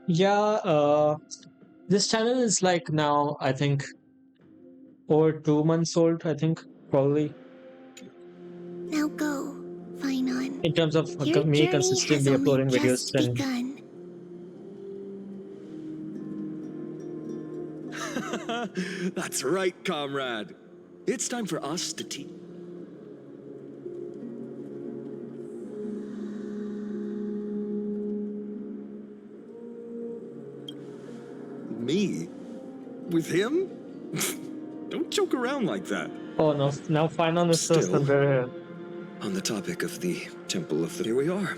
S1: Yeah, this channel is like now, I think, over 2 months old, I think, probably,
S9: Now go, Finon.
S1: in terms of
S9: Your
S1: me
S9: journey has
S1: consistently
S9: only
S1: uploading videos.
S9: just
S1: And
S9: begun.
S2: That's right, comrade. It's time for us to teach. With him? Don't joke around like that.
S1: Oh no, now Finon is just
S2: Still,
S1: under.
S2: on the topic of the Temple of the... Here we are,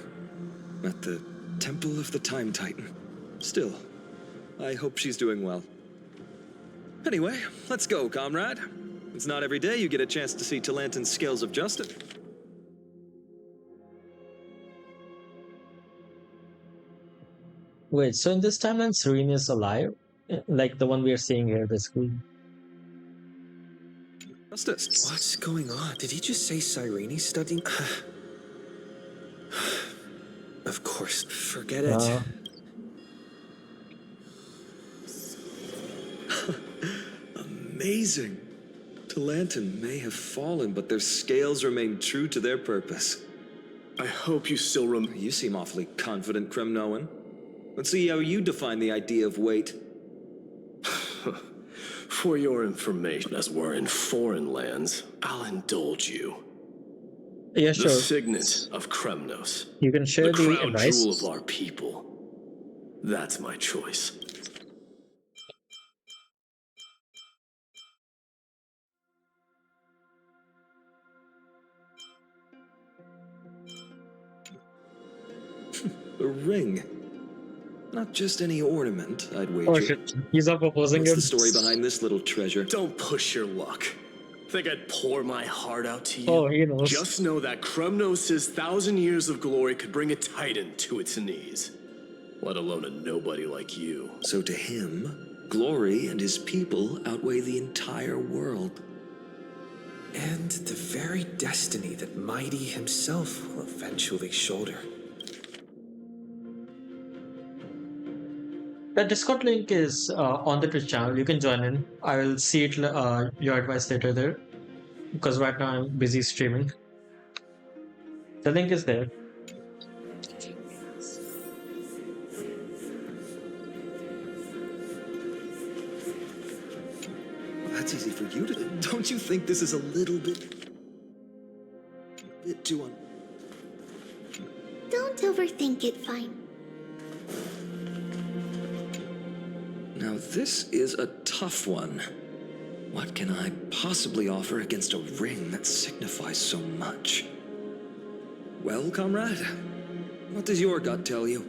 S2: at the Temple of the Time Titan. Still, I hope she's doing well. Anyway, let's go, comrade. It's not every day you get a chance to see Talantin's scales of justice.
S1: Wait, so in this timeline, Serene is alive? Like the one we are seeing here, basically.
S2: Justice. What's going on? Did he just say Cyrene's studying? Of course, forget it. Amazing. Talantin may have fallen, but their scales remain true to their purpose.
S12: I hope you still remember.
S2: You seem awfully confident, Kremnoan. Let's see how you define the idea of weight.
S12: For your information, as we're in foreign lands, I'll indulge you.
S1: Yeah,
S12: The
S1: sure.
S12: signet of Kremnos.
S1: You can share
S12: the
S1: the
S12: crown
S1: advice.
S12: jewel of our people. That's my choice.
S2: A ring. Not just any ornament, I'd wager.
S1: Oh shit, he's up opposing
S2: What's
S1: him.
S2: the story behind this little treasure?
S12: Don't push your luck. Think I'd pour my heart out to you?
S1: Oh, he knows.
S12: Just know that Kremnos' 1,000 years of glory could bring a titan to its knees. Let alone a nobody like you.
S2: So to him, glory and his people outweigh the entire world. And the very destiny that Mighty himself will eventually shoulder.
S1: The Discord link is on the Twitch channel. You can join in. I will see it your advice later there, because right now I'm busy streaming. The link is there.
S2: That's easy for you to... Don't you think this is a little bit too
S9: Don't overthink it, Fine.
S2: Now this is a tough one. What can I possibly offer against a ring that signifies so much? Well, comrade, what does your gut tell you?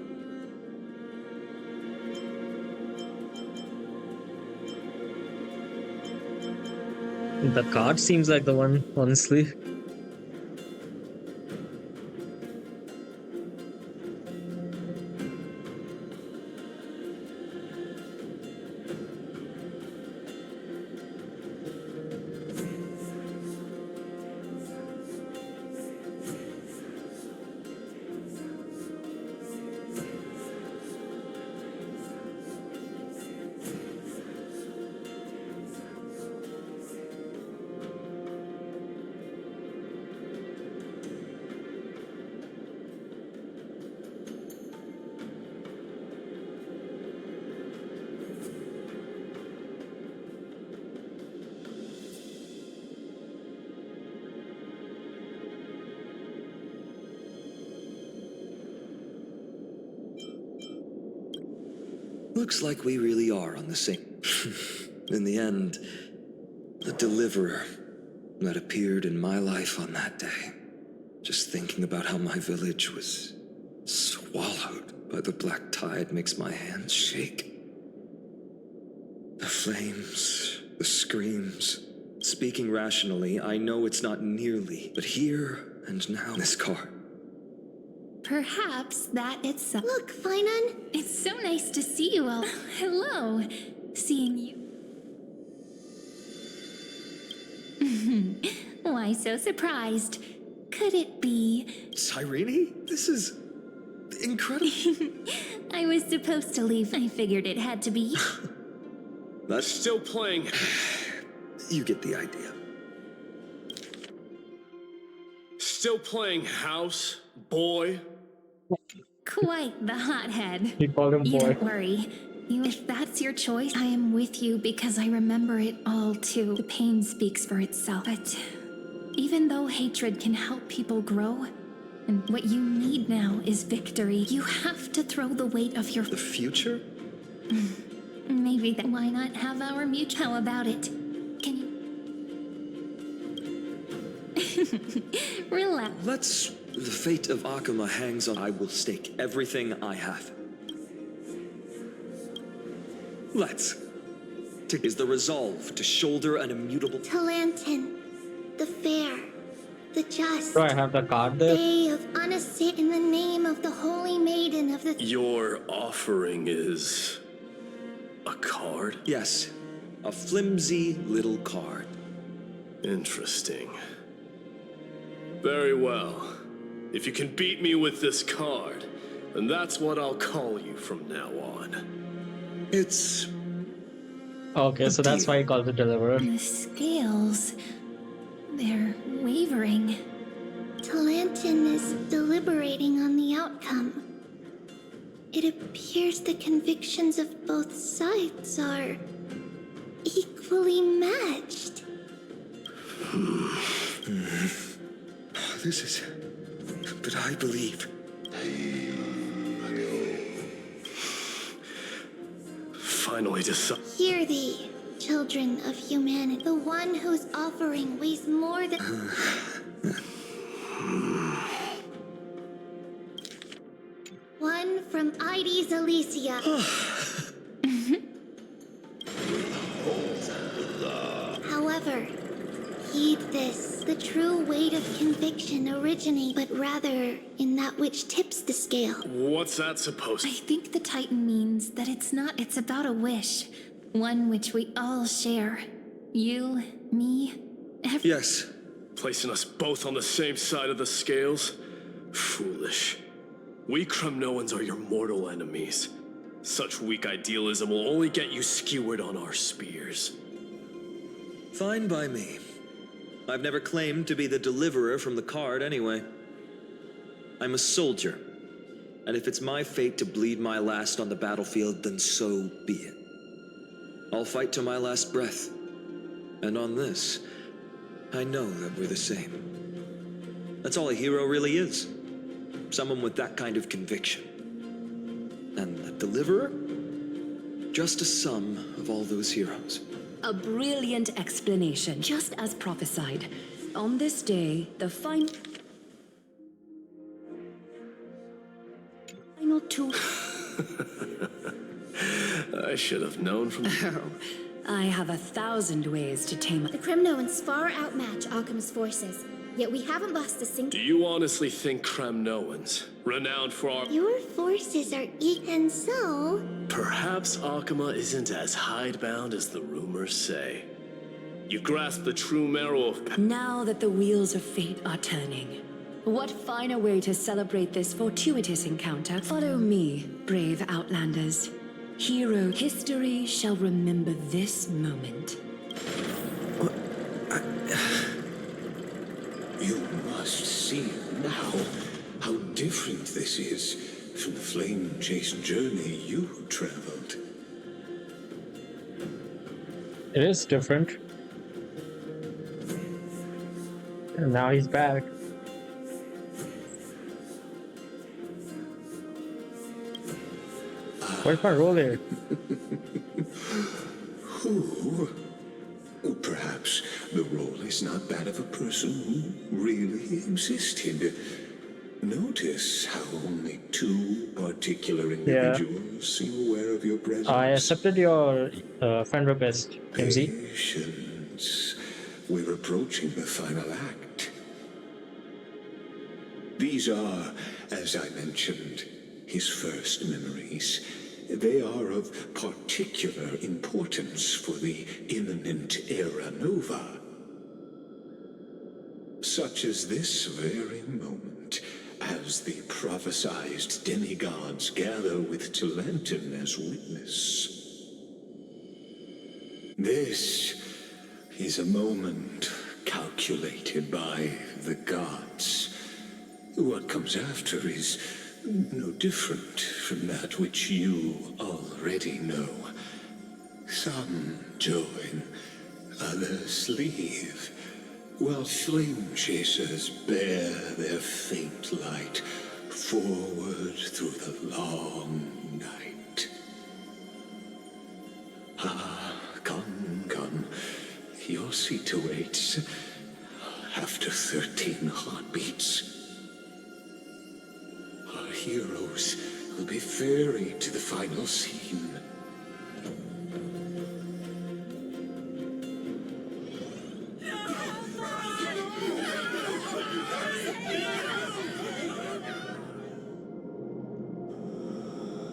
S1: The card seems like the one, honestly.
S2: Looks like we really are on the same... In the end, the deliverer that appeared in my life on that day. Just thinking about how my village was swallowed by the black tide makes my hands shake. The flames, the screams. Speaking rationally, I know it's not nearly, but here and now, this car.
S10: Perhaps that itself.
S9: Look, Finon.
S10: It's so nice to see you all. Hello. Seeing you. Why so surprised? Could it be...
S2: Cyrene? This is... incredible.
S10: I was supposed to leave. I figured it had to be.
S12: That's still playing.
S2: You get the idea.
S12: Still playing house, boy?
S10: Quite the hothead.
S1: He called him
S10: You
S1: boy.
S10: don't worry. If that's your choice, I am with you because I remember it all too. The pain speaks for itself. But even though hatred can help people grow, and what you need now is victory, you have to throw the weight of your...
S2: The future?
S3: Maybe that. Why not have our mutual? How about it? Can you. Relax.
S2: The fate of Akuma hangs on. I will stake everything I have. Is the resolve to shoulder an immutable.
S9: Talantin, the fair, the just.
S1: Do I have the card there?
S9: Day of Unasit in the name of the Holy Maiden of the.
S12: Your offering is a card?
S2: Yes, a flimsy little card.
S12: Interesting. Very well. If you can beat me with this card, then that's what I'll call you from now on.
S2: It's...
S1: Okay, so that's why he calls it Deliverer.
S3: The scales. They're wavering.
S9: Talantin is deliberating on the outcome. It appears the convictions of both sides are equally matched.
S2: This is... But I believe...
S12: Finally decide.
S9: Hear thee, children of humanity. The one whose offering weighs more than... One from Ides Elysia. However, heed this. The true weight of conviction originates, but rather in that which tips the scale.
S12: What's that supposed to...
S3: I think the Titan means that it's about a wish. One which we all share. You, me,
S2: Yes.
S12: Placing us both on the same side of the scales? Foolish. We Kremnoans are your mortal enemies. Such weak idealism will only get you skewered on our spears.
S2: Fine by me. I've never claimed to be the deliverer from the card anyway. I'm a soldier. And if it's my fate to bleed my last on the battlefield, then so be it. I'll fight to my last breath. And on this, I know that we're the same. That's all a hero really is. Someone with that kind of conviction. And the deliverer? Just a sum of all those heroes.
S20: A brilliant explanation, just as prophesied. On this day, the final two...
S12: I should have known from...
S20: Oh, I have 1,000 ways to tame...
S9: The Kremnoans far outmatch Akuma's forces, yet we haven't lost a single...
S12: Do you honestly think Kremnoans, renowned for our...
S9: Your forces are and so...
S12: Perhaps Akuma isn't as hidebound as the rumors say. You grasp the true marrow of...
S20: Now that the wheels of fate are turning, what finer way to celebrate this fortuitous encounter? Follow me, brave Outlanders. Hero history shall remember this moment.
S11: You must see now how different this is from the flame-chased journey you traveled.
S1: It is different. And now he's back. Where's my role here?
S11: Who? Perhaps the role is not that of a person who really existed. Notice how only two particular individuals seem aware of your presence.
S1: I accepted your friend request, MZ.
S11: Patience. We're approaching the final act. These are, as I mentioned, his first memories. They are of particular importance for the imminent Era Nova. Such as this very moment, as the prophesized demigods gather with Talantin as witness. This is a moment calculated by the gods. What comes after is no different from that which you already know. Some join, others leave, while flame chasers bear their faint light forward through the long night. Your seat awaits after 13 heartbeats. Our heroes will be ferried to the final scene.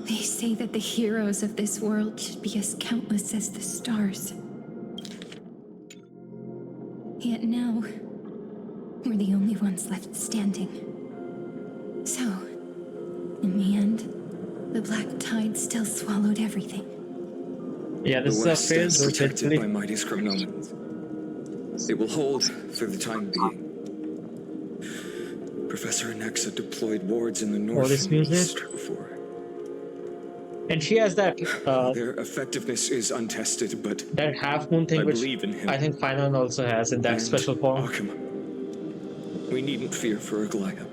S10: They say that the heroes of this world should be as countless as the stars. Yet now, we're the only ones left standing. So, in the end, the black tide still swallowed everything.
S1: Yeah, this is
S2: the
S1: a
S2: West
S1: phase
S2: stands protected
S1: basically.
S2: by mighty chronometers. It will hold for the time being. Professor Anaxa deployed wards in the north
S1: this
S2: and
S1: music.
S2: east before.
S1: And she has that
S2: Their effectiveness is untested, but
S1: that half moon thing,
S2: I
S1: which
S2: believe in him.
S1: I think Final also has in that
S2: And
S1: special form.
S2: Akuma. We needn't fear for Aglaya.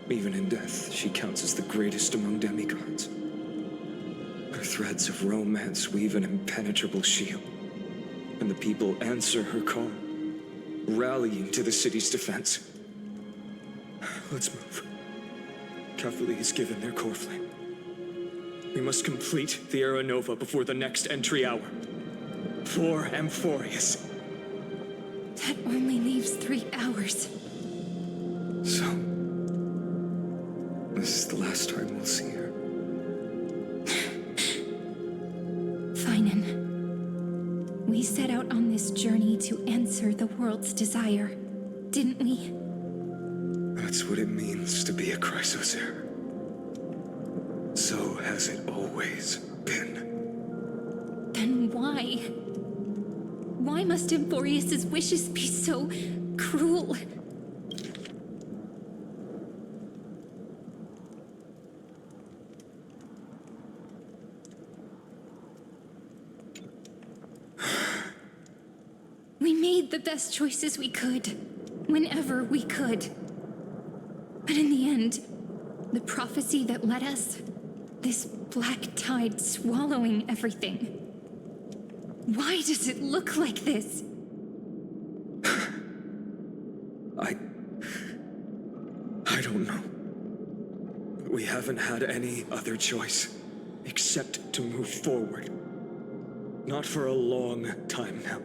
S2: Even in death, she counts as the greatest among demigods. Her threads of romance weave an impenetrable shield, and the people answer her call, rallying to the city's defense. Let's move. Cavalry has given their core flame. We must complete the Era Nova before the next entry hour. For Amphorius.
S10: That only leaves 3 hours.
S2: So, this is the last time we'll see her.
S10: Finan, we set out on this journey to answer the world's desire, didn't we?
S2: That's what it means to be a Chrysos heir. So has it always been.
S10: Then why? Why must Amphorius's wishes be so cruel? We made the best choices we could, whenever we could. But in the end, the prophecy that led us, this black tide swallowing everything. Why does it look like this?
S2: I don't know. We haven't had any other choice except to move forward. Not for a long time now.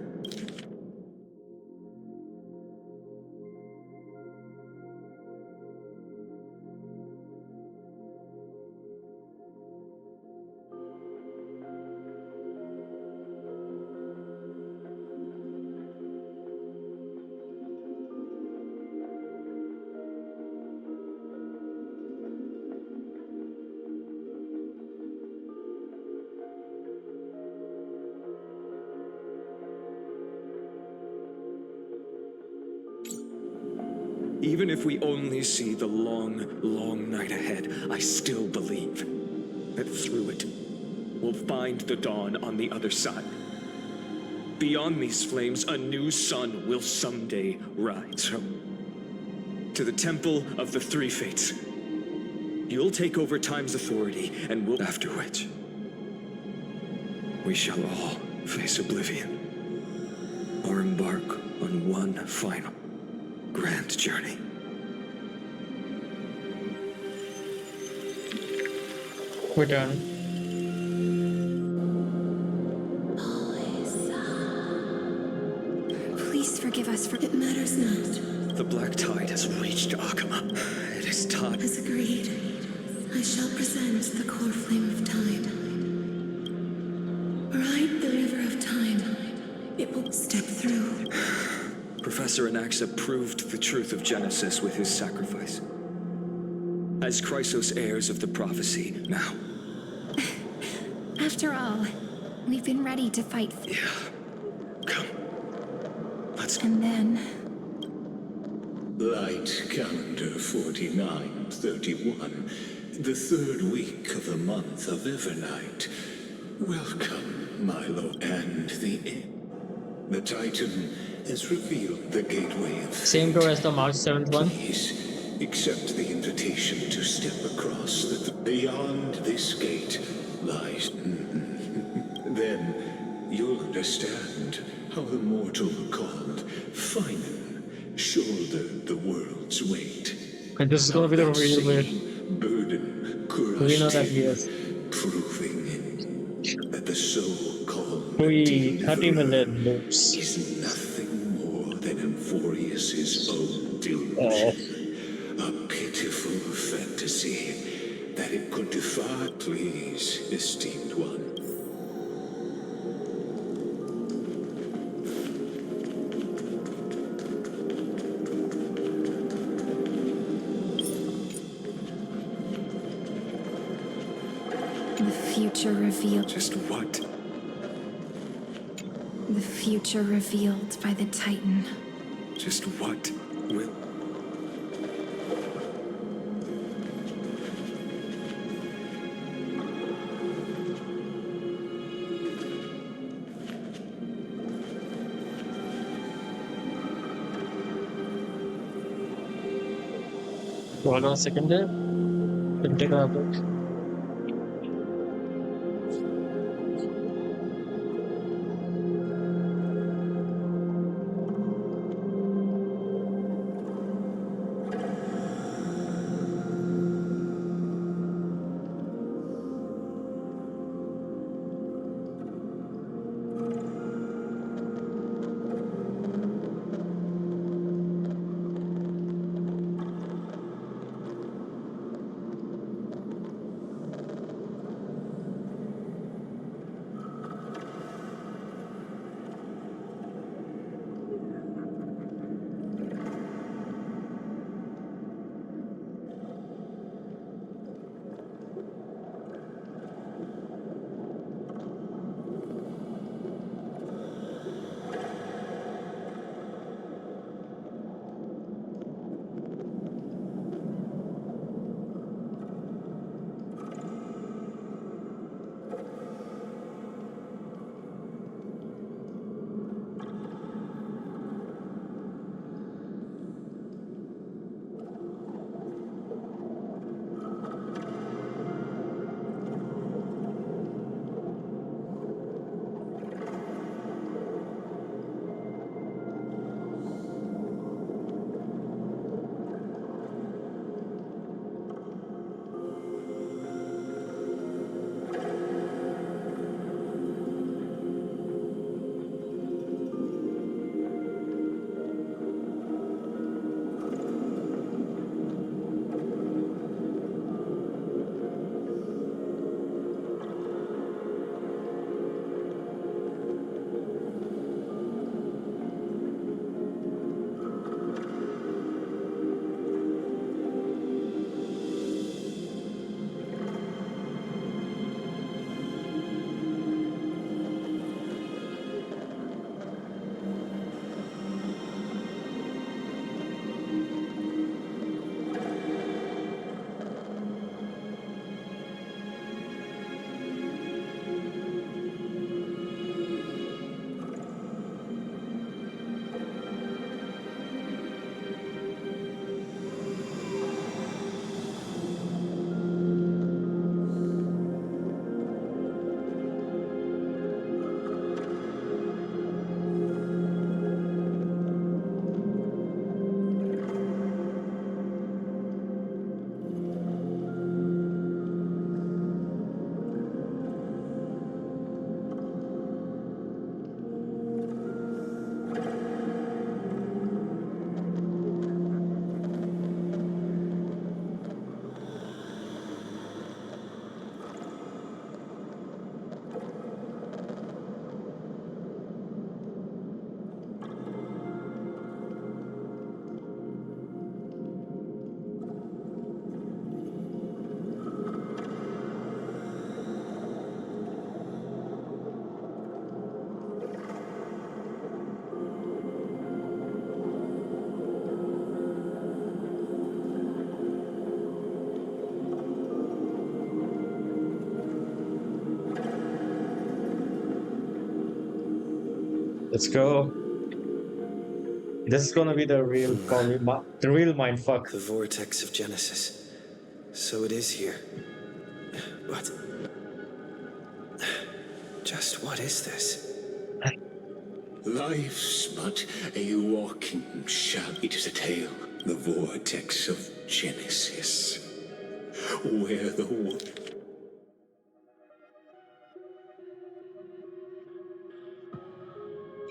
S2: Even if we only see the long, long night ahead, I still believe that through it, we'll find the dawn on the other side. Beyond these flames, a new sun will someday rise. So, to the Temple of the Three Fates. You'll take over Time's authority, and we'll... After which, we shall all face oblivion. Or embark on one final grand journey.
S1: We're done.
S10: Please forgive us for...
S13: It matters not.
S2: The black tide has reached Akuma. It is time.
S13: As agreed, I shall present the core flame of time. Ride the river of time. It will step through.
S2: Professor Anaxa proved the truth of Genesis with his sacrifice. As Chrysos heirs of the prophecy, now.
S10: After all, we've been ready to fight.
S2: Yeah. Come. Let's...
S10: And then...
S11: Light calendar 4931, the third week of the month of Evernight. Welcome, Milo, and the end. The Titan has revealed the gateway of...
S1: Same door as the March 7th one.
S11: Please accept the invitation to step across the... Beyond this gate lies... Then you'll understand how the mortal called Finan shouldered the world's weight.
S1: And this is
S11: How
S1: gonna be the
S11: that
S1: real way.
S11: same burden
S1: We know
S11: crushed
S1: that,
S11: him,
S1: yes.
S11: proving that the so-called
S1: 30 million
S11: deliverer
S1: loops.
S11: is nothing more than Amphorius's own
S1: Oh.
S11: delusion. A pitiful fantasy that it could defy. Please, esteemed one.
S10: The future revealed.
S11: Just what?
S10: The future revealed by the Titan.
S11: Just what will...
S1: Hold on a second there. We'll take a break. Let's go. This is gonna be the real, probably the real mindfuck.
S2: The vortex of Genesis. So it is here. But just what is this?
S11: Life's but a walking shadow. It is a tale, the vortex of Genesis, where the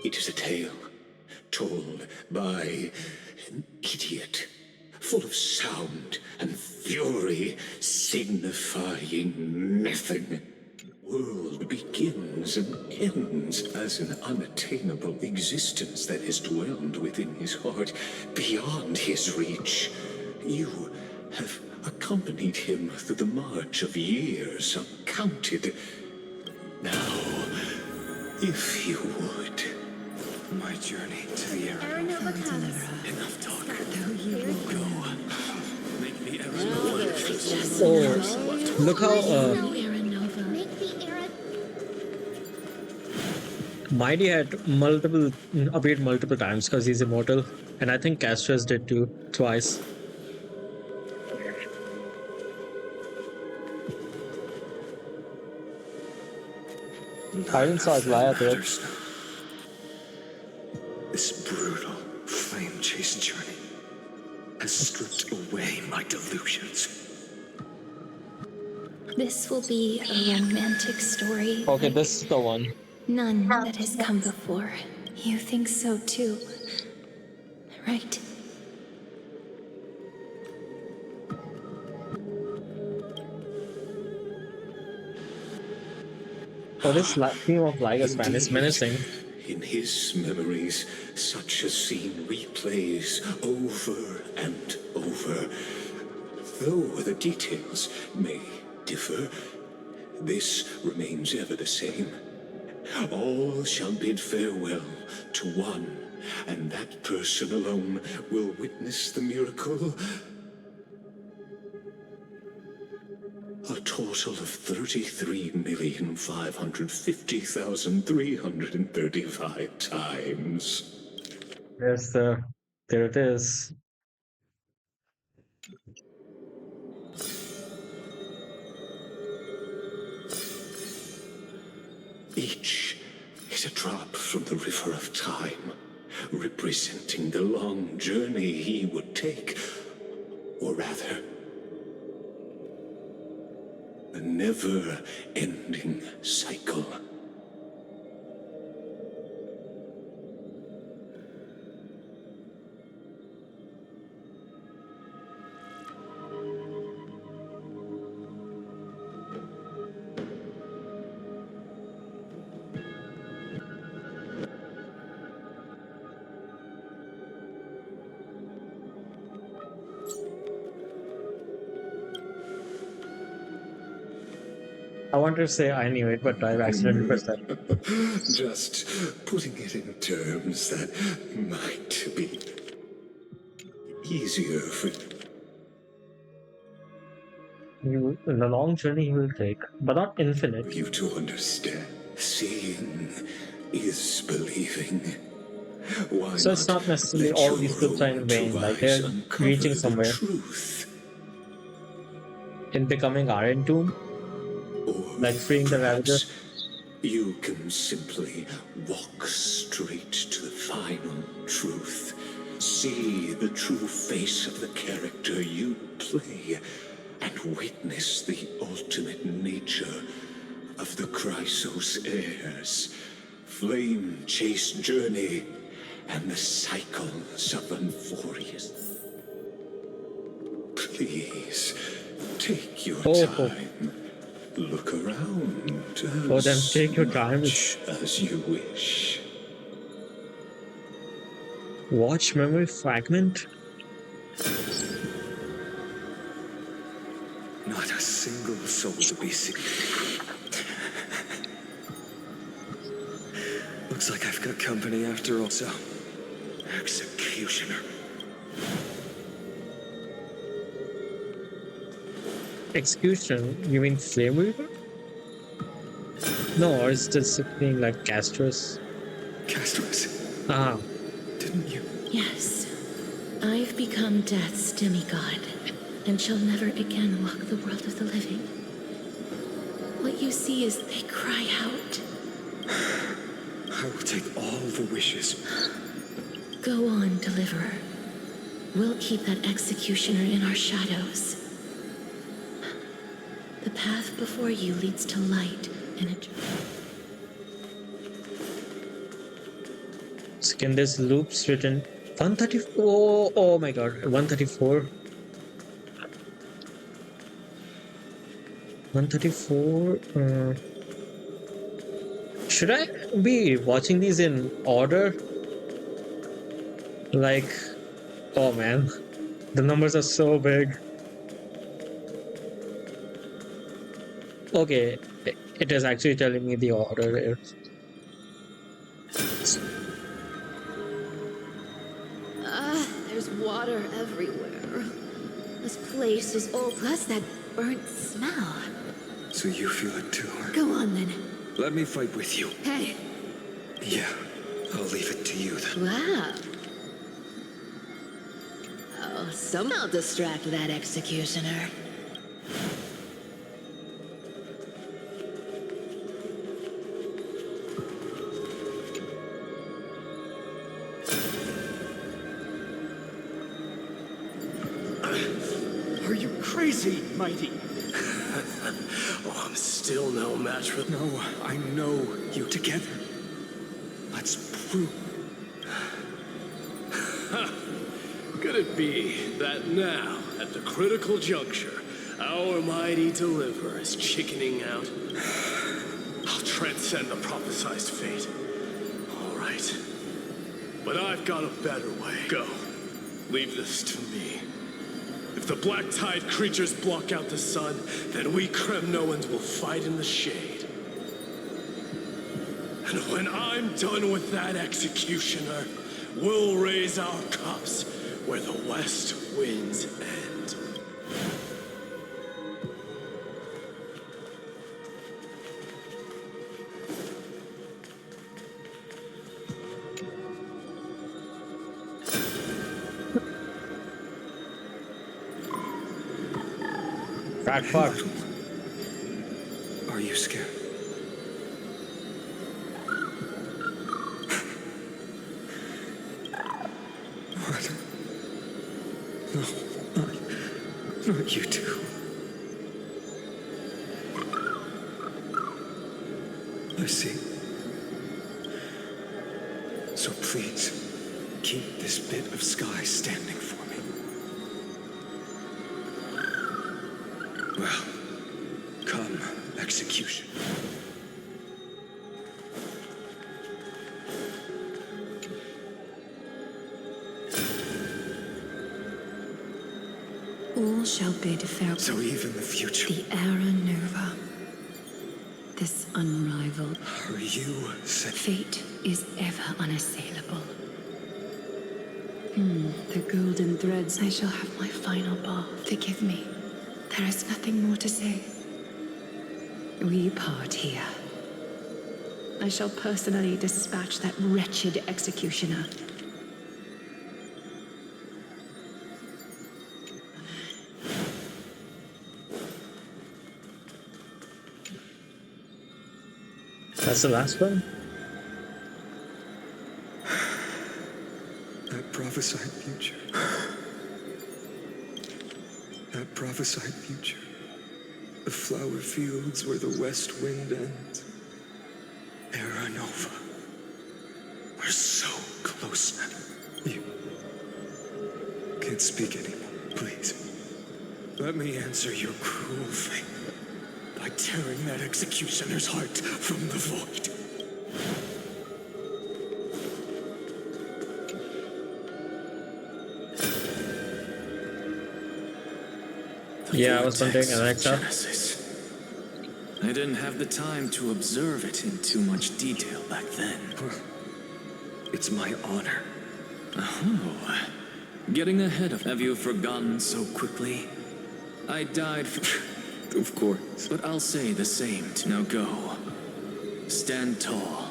S11: It is a tale told by an idiot, full of sound and fury, signifying nothing. World begins and ends as an unattainable existence that has dwelled within his heart, beyond his reach. You have accompanied him through the march of years uncounted. Now, if you would, my journey to the era. Enough talk. Go. Make the era.
S1: Oh, look how Mighty had appeared multiple times because he's immortal, and I think Castros did too, twice. I didn't saw Glaya there.
S11: This brutal, flame-chased journey has stripped away my delusions.
S10: This will be a romantic story.
S1: Okay, this is the one.
S10: None that has come before. You think so too, right?
S1: Oh, this theme of Ligaspan is menacing.
S11: In his memories, such a scene replays over and over. Though the details may differ, this remains ever the same. All shall bid farewell to one, and that person alone will witness the miracle. A total of 33,550,335 times.
S1: There it is.
S11: Each is a drop from the river of time, representing the long journey he would take, or rather, the never-ending cycle.
S1: I wanted to say I knew it, but I accidentally pressed that.
S11: Just putting it in terms that might be easier for
S1: you. The long journey you will take, but not infinite.
S11: You to understand. Seeing is believing. Why
S1: So it's not necessarily all these clips are in vain, like they're reaching somewhere. In becoming Iron Tomb, like freeing the Ravager.
S11: You can simply walk straight to the final truth. See the true face of the character you play, and witness the ultimate nature of the Chrysos heirs. Flame-chased journey, and the cycles of Unforius. Please, take your time. Look around.
S1: Oh, then take your time.
S11: As you wish.
S1: Watch memory fragment?
S11: Not a single soul to be seen. Looks like I've got company after all. So, executioner.
S1: Execution? You mean Flame Weaver? No, or is this being like Castros?
S11: Castros?
S1: Ah.
S11: Didn't you?
S14: Yes. I've become Death's demigod, and shall never again walk the world of the living. What you see is they cry out.
S11: I will take all the wishes.
S14: Go on, Deliverer. We'll keep that executioner in our shadows. The path before you leads to light and a...
S1: So can this loops written 134? Oh my god, 134. 134. Should I be watching these in order? Like, oh man, the numbers are so big. Okay, it is actually telling me the order here.
S14: There's water everywhere. This place is all... Plus that burnt smell.
S11: So you feel it too?
S14: Go on then.
S11: Let me fight with you.
S14: Hey.
S11: Yeah, I'll leave it to you then.
S14: Wow. Oh, somehow distract that executioner.
S17: Are you crazy, Mighty?
S12: Oh, I'm still no match for...
S11: No, I know you together. Let's prove.
S12: Could it be that now, at the critical juncture, our mighty deliverer is chickening out? I'll transcend the prophesized fate. All right. But I've got a better way. Go. Leave this to me. If the black tide creatures block out the sun, then we Kremnoans will fight in the shade. And when I'm done with that executioner, we'll raise our cups where the west winds end.
S1: Fat fuck.
S11: Are you scared? What? No, not you two. I see. So please, keep this bit of sky standing for me. Well, come, execution.
S20: All shall bid farewell.
S11: So even the future.
S20: The era nova. This unrivaled.
S11: Are you
S20: Fate is ever unassailable. The golden threads. I shall have my final ball. Forgive me. There is nothing more to say. We part here. I shall personally dispatch that wretched executioner.
S1: That's the last one?
S11: that prophesied future? That prophesied future. The flower fields where the west wind ends. Era Nova. We're so close now. You can't speak anymore, please. Let me answer your cruel fate by tearing that executioner's heart from the void.
S1: Yeah, I was wondering, Alexa.
S6: Genesis. I didn't have the time to observe it in too much detail back then.
S11: It's my honor.
S6: Oh, getting ahead of... Have you forgotten so quickly? I died for... Of course. But I'll say the same to... Now go. Stand tall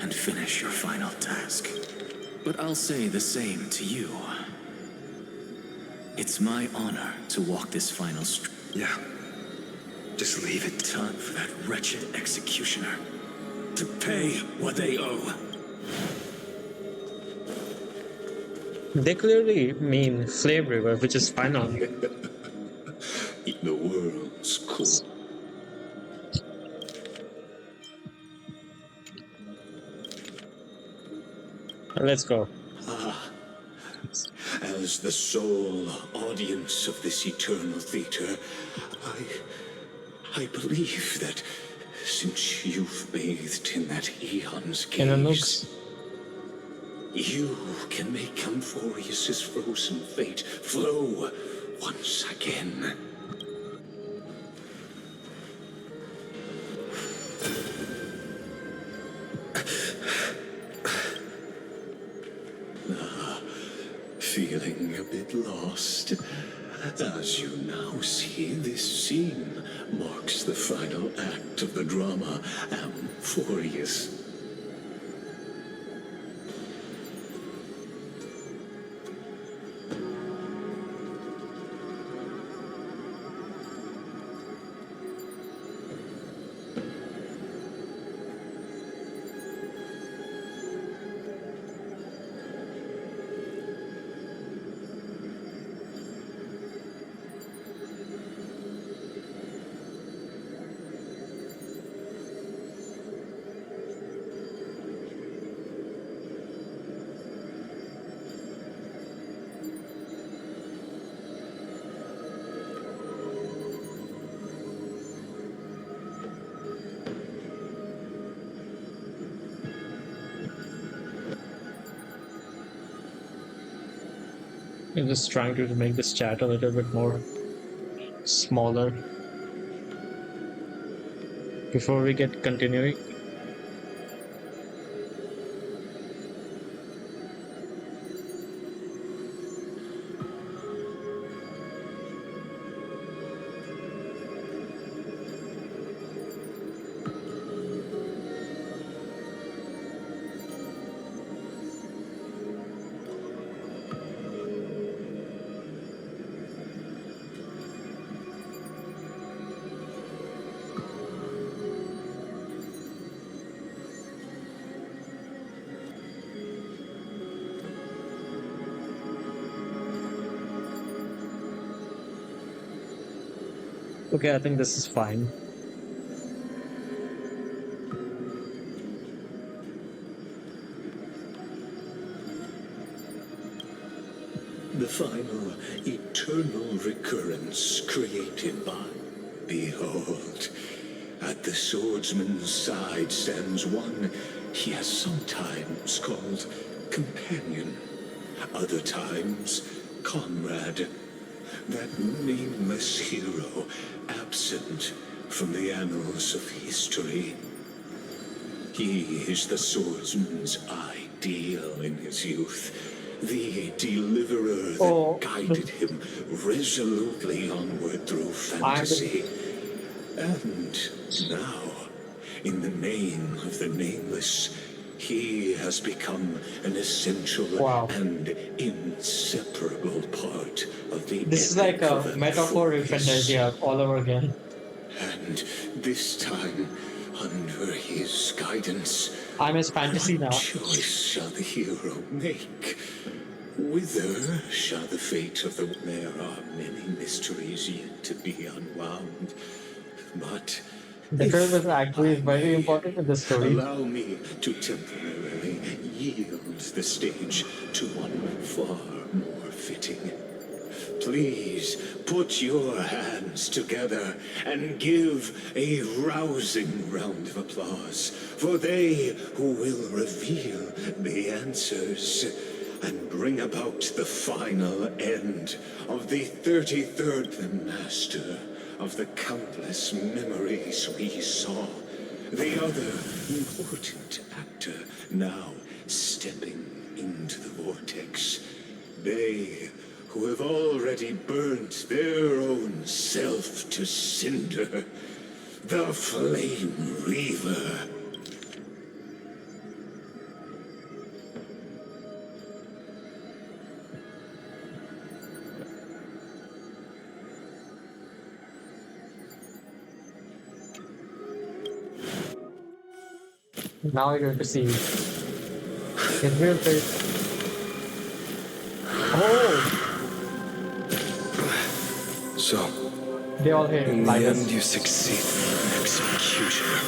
S6: and finish your final task. But I'll say the same to you. It's my honor to walk this final
S11: Yeah. Just leave it.
S12: Time for that wretched executioner to pay what they owe.
S1: They clearly mean Flame River, which is final.
S11: The world's core.
S1: Let's go.
S11: As the sole audience of this eternal theater, I believe that since you've bathed in that eon's gaze, you can make Amphorius's frozen fate flow once again. Feeling a bit lost? As you now see, this scene marks the final act of the drama Amphorius.
S1: I'm just trying to make this chat a little bit more smaller before we get continuing. Okay, I think this is fine.
S11: The final eternal recurrence created by. Behold, at the swordsman's side stands one he has sometimes called companion, other times comrade, that nameless hero absent from the annals of history. He is the swordsman's ideal in his youth, the deliverer that guided him resolutely onward through fantasy. And now, in the name of the nameless, he has become an essential and inseparable part of the
S1: This is like a metaphor of Fantasia all over again.
S11: And this time, under his guidance,
S1: I'm his fantasy now.
S11: what choice shall the hero make? Whither shall the fate of the... There are many mysteries yet to be unwound, but...
S1: The film is actually very important in the story.
S11: Allow me to temporarily yield the stage to one far more fitting. Please put your hands together and give a rousing round of applause for they who will reveal the answers and bring about the final end of the 33rd master of the countless memories we saw. The other important actor now stepping into the vortex. They who have already burnt their own self to cinder. The Flame Reaver.
S1: Now you're going to see his real face.
S16: Oh,
S2: So,
S16: they all hate
S2: in the
S16: Linus.
S2: end, you succeed. Executioner.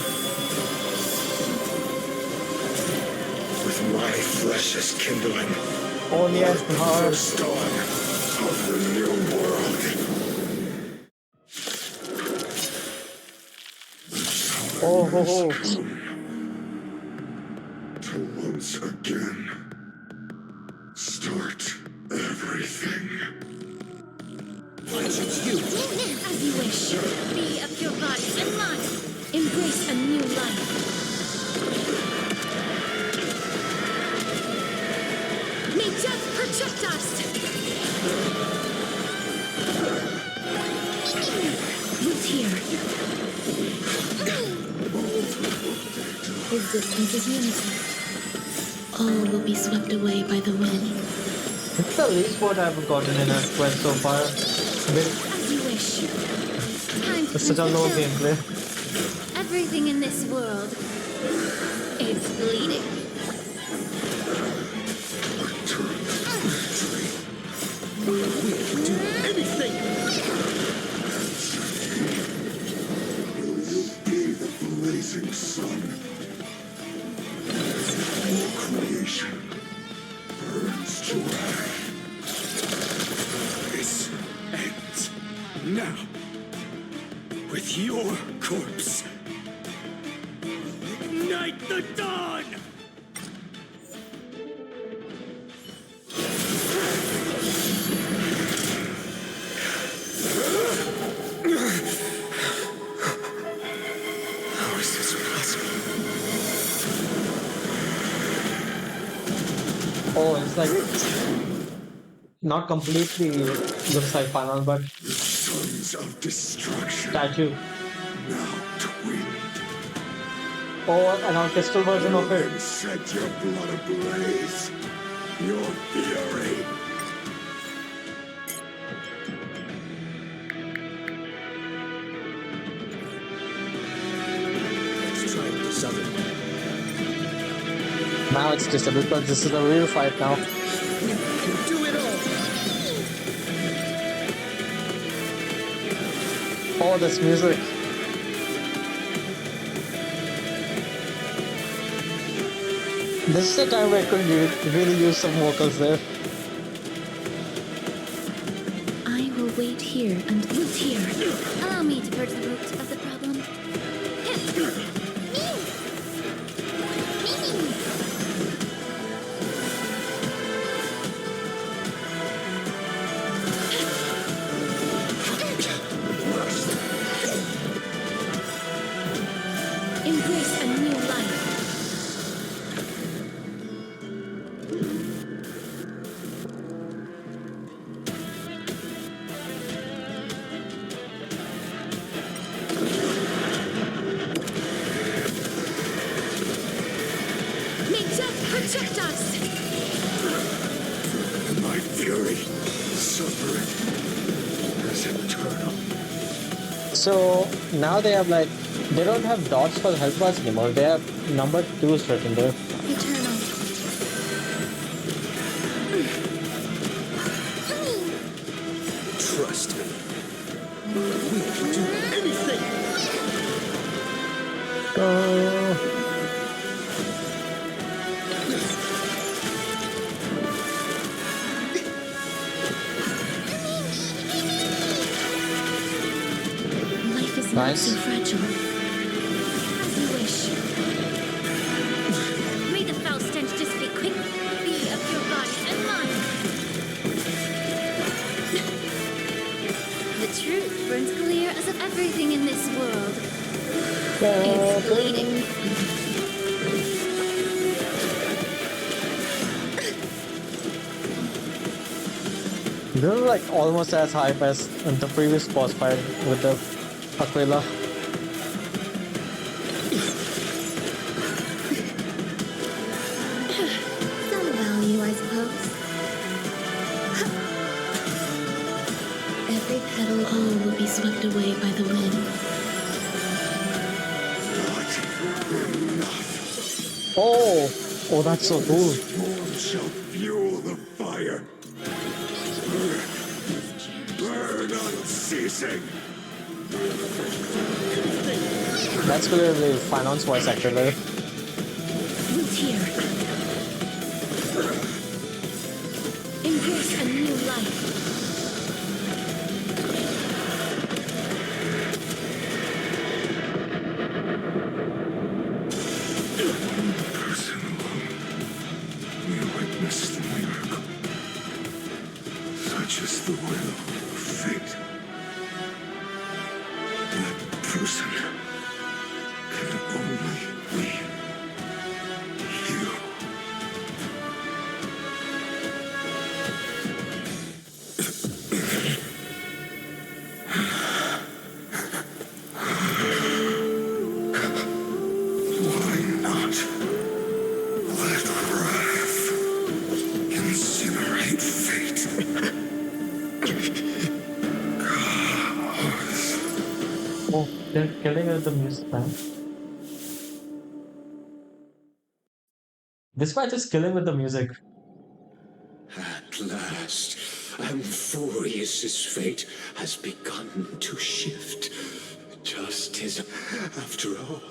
S2: With my flesh as kindling.
S16: Only as the heart.
S11: First dawn of the new world.
S16: Oh, ho, ho.
S11: To once again start everything.
S3: I choose you. As you wish. Be of your body and mind. Embrace a new life. May death protect us!
S8: Who's here? His distance is unity. All will be swept away by the wind.
S16: It's the least what I've gotten in a quest so far.
S3: As you wish. Time to
S16: It's such a low
S3: fulfill.
S16: gameplay.
S3: Everything in this world is bleeding.
S11: We'll do anything. Will you be the blazing sun? All creation burns to ash. This ends now. With your corpse. Ignite the dawn!
S2: How is this possible?
S16: Oh, it's like not completely looks like final, but
S11: Sons of destruction.
S16: statue.
S11: Now twinned.
S16: Oh, an orchestral version of it.
S11: And set your blood ablaze. Your fury.
S2: Let's try this other.
S16: Now it's disabled, but this is a real fight now.
S5: Do it all.
S16: Oh, this music. This is the time where I could really use some vocals there.
S8: I will wait here and who's here?
S3: Allow me to purge the root of the problem.
S8: Embrace a new life.
S3: May death protect us!
S11: My fury, suffering, is eternal.
S16: So now they have like, they don't have dots for health bars anymore. They have number 2s written there.
S3: Eternal.
S2: Trust me.
S11: We'll do anything.
S8: Life is not
S16: Nice.
S8: so fragile.
S3: As you wish. May the foul stench dissipate quick. Be of your body and mind. The truth burns clear as if everything in this world is bleeding.
S16: This is like almost as hype as the previous boss fight with the Aquila.
S8: Some value, I suppose. Every petal, all will be swept away by the wind.
S16: Oh, that's so cool.
S11: Storm shall fuel the fire. unceasing.
S16: That's clearly Finance voice actor there.
S15: Root here. Embrace a new life.
S11: Person alone, we witness the miracle. Such is the will of fate. That person can only be you. Why not let wrath incinerate fate?
S16: Oh, they're killing her with the music, man. This match is killing with the music.
S11: At last, Amphorius's fate has begun to shift. Just as, after all,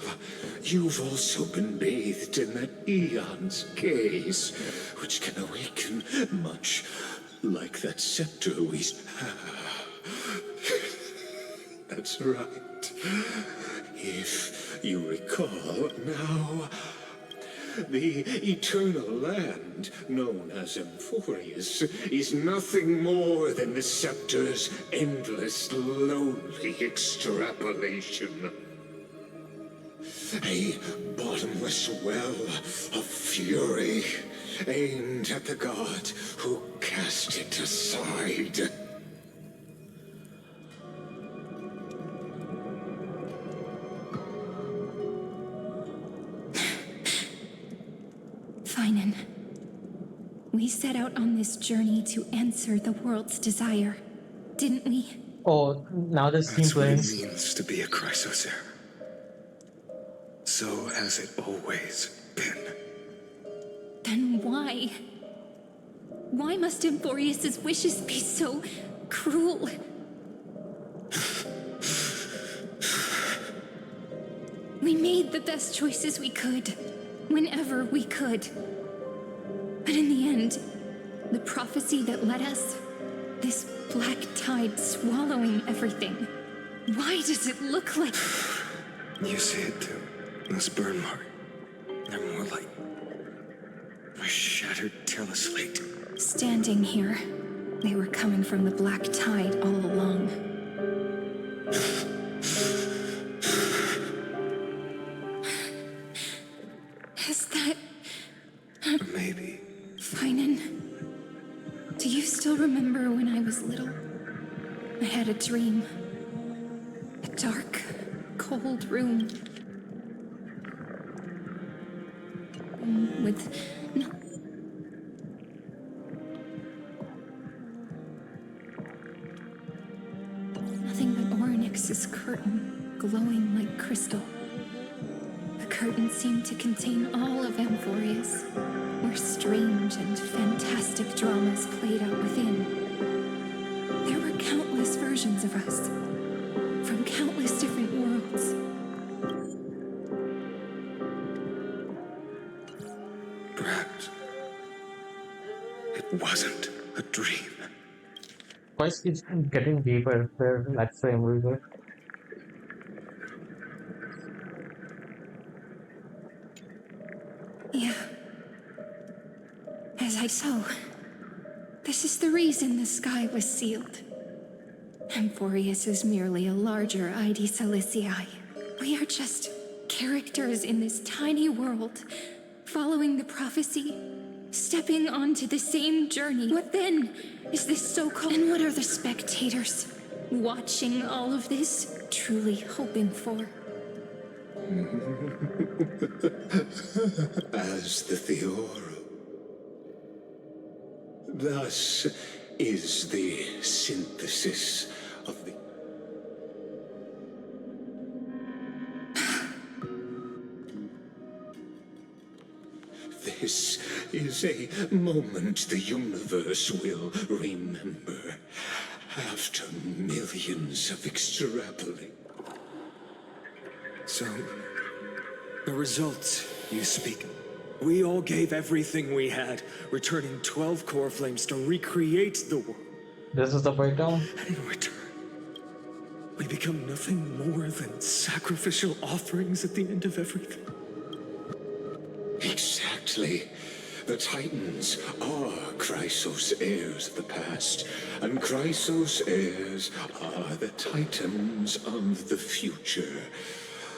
S11: you've also been bathed in that eon's gaze, which can awaken much like that scepter we have. That's right. If you recall now, the eternal land, known as Amphorius, is nothing more than the scepter's endless, lonely extrapolation. A bottomless well of fury aimed at the god who cast it aside.
S10: Finan, we set out on this journey to answer the world's desire, didn't we?
S16: Oh, now this theme
S11: That's what it
S16: playing.
S11: means to be a Chrysocer. So has it always been.
S10: Then why? Why must Amphorius's wishes be so cruel? We made the best choices we could, whenever we could. But in the end, the prophecy that led us, this black tide swallowing everything, why does it look like...
S11: You see it too. This burn mark. They're more like a shattered teleslate.
S10: Standing here, they were coming from the black tide all along. Is that...
S11: Maybe.
S10: Finan, do you still remember when I was little? I had a dream. A dark, cold room. With nothing but Orynyx's curtain, glowing like crystal. The curtain seemed to contain all of Amphorius, where strange and fantastic dramas played out within. There were countless versions of us, from countless different worlds.
S11: Perhaps it wasn't a dream.
S16: Voice keeps getting deeper. They're like frame everywhere.
S10: Yeah. As I saw, this is the reason the sky was sealed. Amphorius is merely a larger ID Silicii. We are just characters in this tiny world, following the prophecy, stepping onto the same journey. What then is this so-called... And what are the spectators watching all of this truly hoping for?
S11: As the Theorum. Thus is the synthesis of the... This is a moment the universe will remember after millions of extrapolating.
S2: So, the results you speak. We all gave everything we had, returning 12 core flames to recreate the world.
S16: This is the breakdown.
S2: And in return, we become nothing more than sacrificial offerings at the end of everything.
S11: Exactly. The Titans are Chrysos heirs of the past, and Chrysos heirs are the Titans of the future.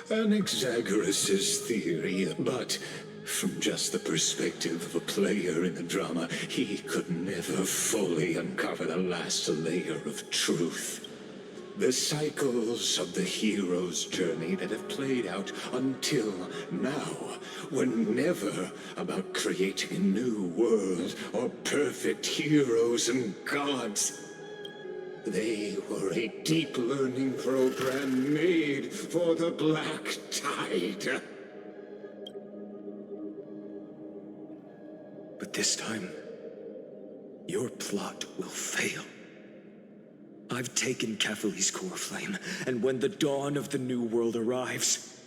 S11: Anaxagoras' theory, but from just the perspective of a player in the drama, he could never fully uncover the last layer of truth. The cycles of the hero's journey that have played out until now were never about creating a new world or perfect heroes and gods. They were a deep learning program made for the Black Tide.
S2: But this time, your plot will fail. I've taken Kefali's core flame, and when the dawn of the new world arrives,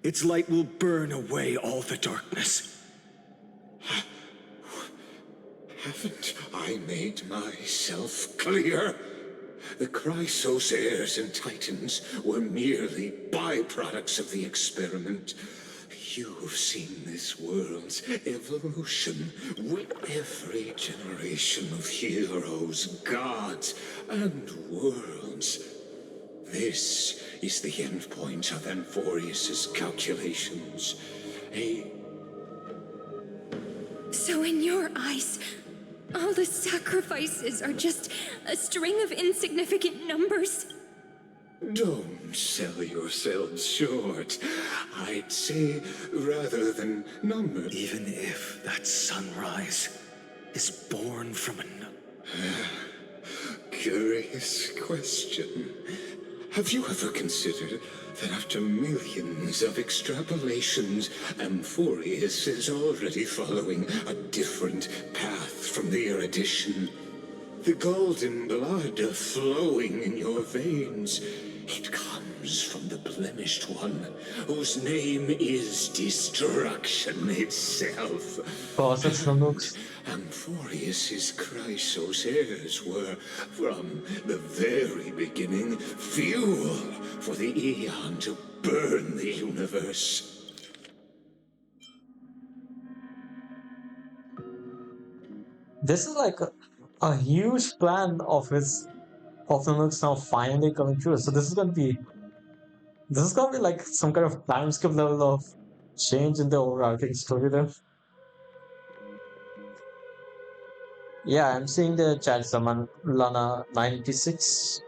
S2: its light will burn away all the darkness.
S11: Haven't I made myself clear? The Chrysos heirs and Titans were merely byproducts of the experiment. You've seen this world's evolution with every generation of heroes, gods, and worlds. This is the endpoint of Amphorius' calculations.
S13: So in your eyes, all the sacrifices are just a string of insignificant numbers?
S11: Don't sell yourselves short. I'd say, rather than numbers.
S2: Even if that sunrise is born from another.
S11: Curious question. Have you ever considered that after millions of extrapolations, Amphorius is already following a different path from the erudition? The golden blood flowing in your veins, it comes from the blemished one, whose name is destruction itself. Amphorius' Chrysos heirs were, from the very beginning, fuel for the Aeon to burn the universe.
S16: This is like a huge plan of his of the Nooks now finally coming true. So this is gonna be like some kind of time skip level of change in the overarching story then. Yeah, I'm seeing the chat summon Lana 96.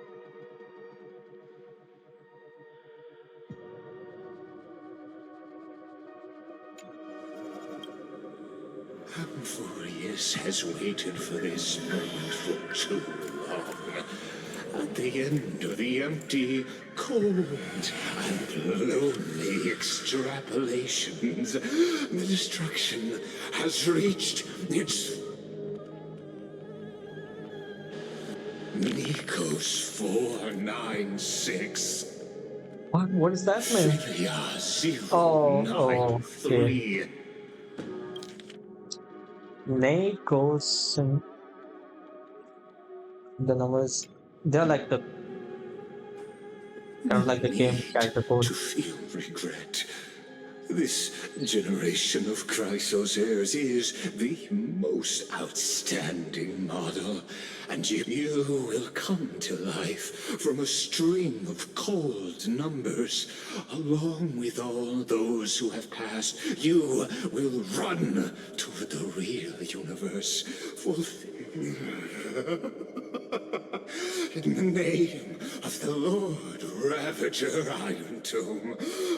S11: Amphorius has waited for this moment for too long. At the end of the empty, cold, and lonely extrapolations, the destruction has reached its... Nikos 496.
S16: What is that mean?
S11: Philia
S16: Oh,
S11: 093.
S16: okay. Nakos and the numbers, they're like the kind of like the game character code.
S11: To feel regret. This generation of Chrysos heirs is the most outstanding model, and you will come to life from a string of cold numbers. Along with all those who have passed, you will run to the real universe, fulfilling... In the name of the Lord Ravager Iron Tomb,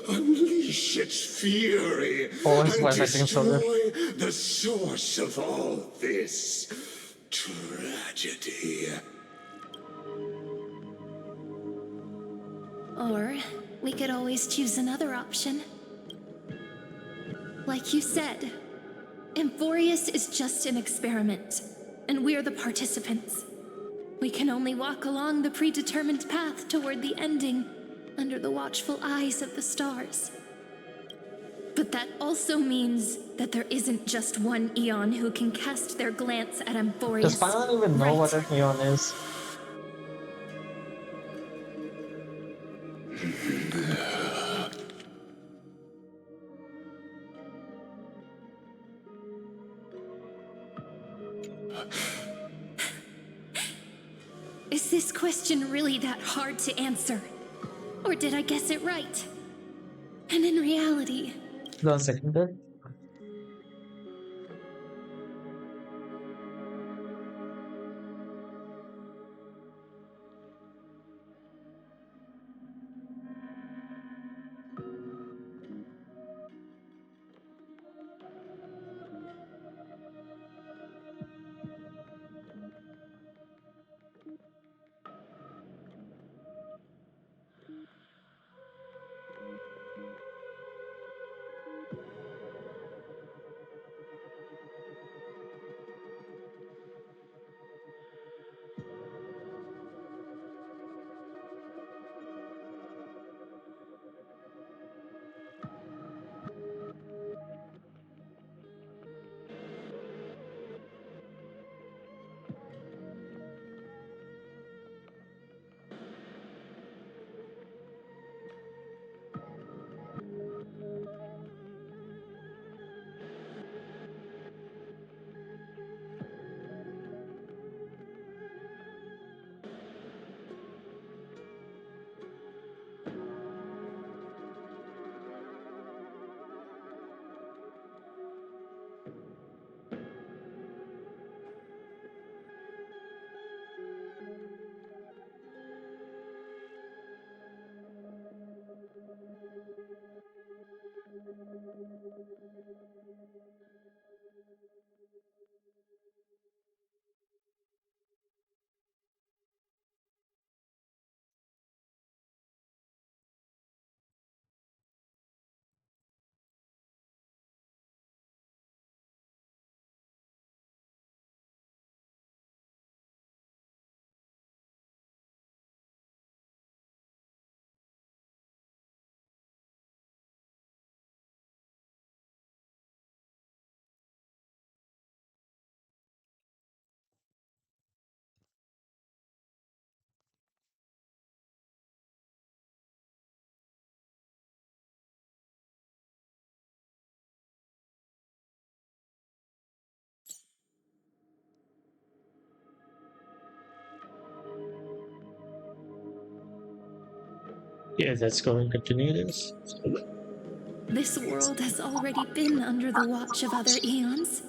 S11: unleash its fury and destroy the source of all this tragedy.
S10: Or we could always choose another option. Like you said, Amphorius is just an experiment, and we're the participants. We can only walk along the predetermined path toward the ending, under the watchful eyes of the stars. But that also means that there isn't just one Eon who can cast their glance at
S16: Does
S10: Amphorius.
S16: Final even know what an Eon is?
S10: Is this question really that hard to answer? Or did I guess it right? And in reality...
S16: 1 second there. Yeah, let's go and continue this.
S10: This world has already been under the watch of other Eons.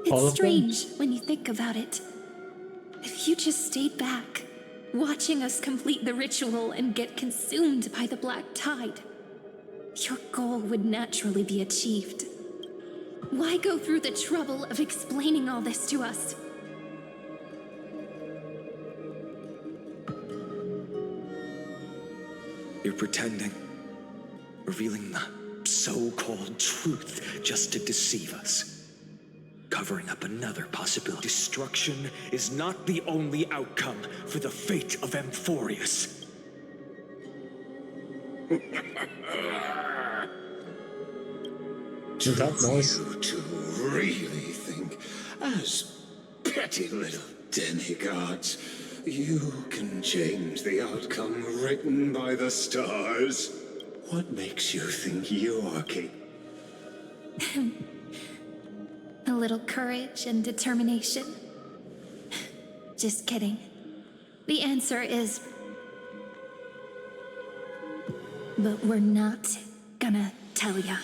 S10: It's
S16: All of them?
S10: strange when you think about it. If you just stayed back, watching us complete the ritual and get consumed by the black tide, your goal would naturally be achieved. Why go through the trouble of explaining all this to us?
S2: You're pretending. Revealing the so-called truth just to deceive us. Covering up another possibility. Destruction is not the only outcome for the fate of Amphorius.
S19: Do you two really think, as petty little demigods, you can change the outcome written by the stars? What makes you think you're capable?
S10: A little courage and determination. Just kidding. The answer is... But we're not gonna tell ya.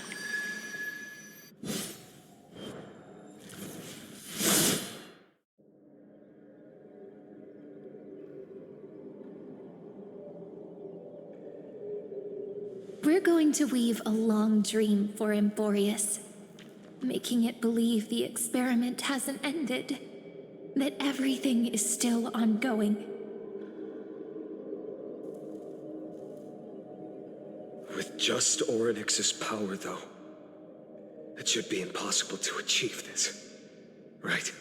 S10: We're going to weave a long dream for Amphorius, making it believe the experiment hasn't ended, that everything is still ongoing.
S11: With
S2: just Orynyx's power, though, it should be impossible to achieve this, right?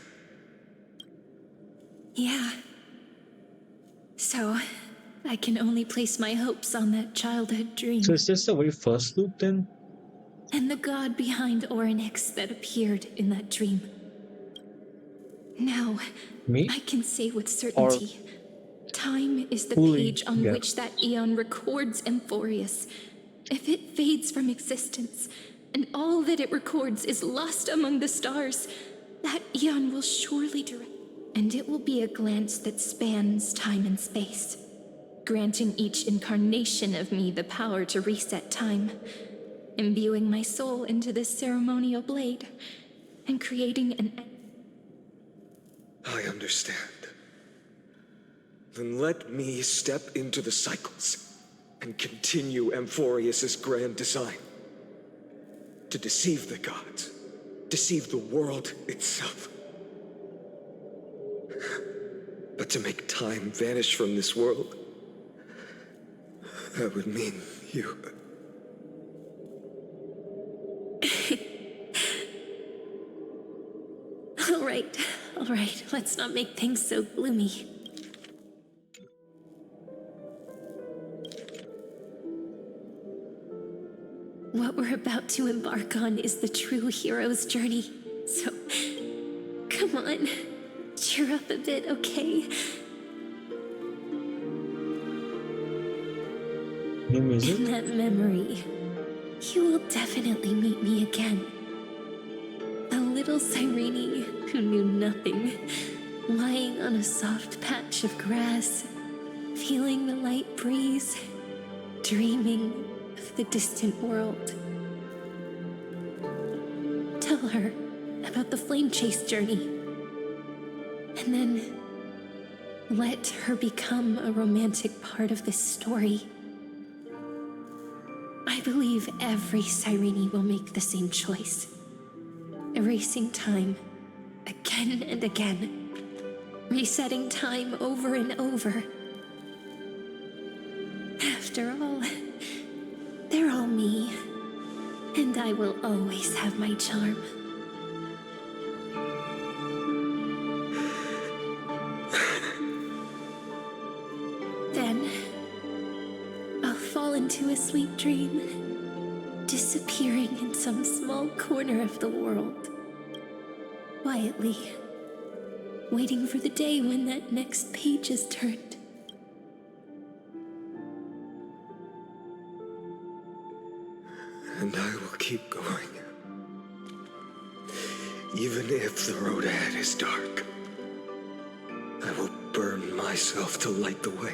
S10: Yeah. So, I can only place my hopes on that childhood dream.
S16: So is this the very first loop then?
S10: And the god behind Orynyx that appeared in that dream. Now,
S16: Me?
S10: I can say with certainty, time is the
S16: Fully,
S10: page on
S16: yeah.
S10: which that eon records Amphorius. If it fades from existence, and all that it records is lost among the stars, that eon will surely direct. And it will be a glance that spans time and space, granting each incarnation of me the power to reset time, imbuing my soul into this ceremonial blade, and creating an...
S2: I understand. Then let me step into the cycles and continue Amphorius's grand design. To deceive the gods, deceive the world itself. But to make time vanish from this world, that would mean you...
S10: All right, let's not make things so gloomy. What we're about to embark on is the true hero's journey. So, come on, cheer up a bit, okay?
S16: New music?
S10: In that memory, you will definitely meet me again. A little Cyrene who knew nothing, lying on a soft patch of grass, feeling the light breeze, dreaming of the distant world. Tell her about the flame chase journey, and then let her become a romantic part of this story. I believe every Cyrene will make the same choice, erasing time again and again, resetting time over and over. After all, they're all me, and I will always have my charm. Then, I'll fall into a sweet dream, disappearing in some small corner of the world, quietly, waiting for the day when that next page is turned.
S2: And I will keep going. Even if the road ahead is dark, I will burn myself to light the way.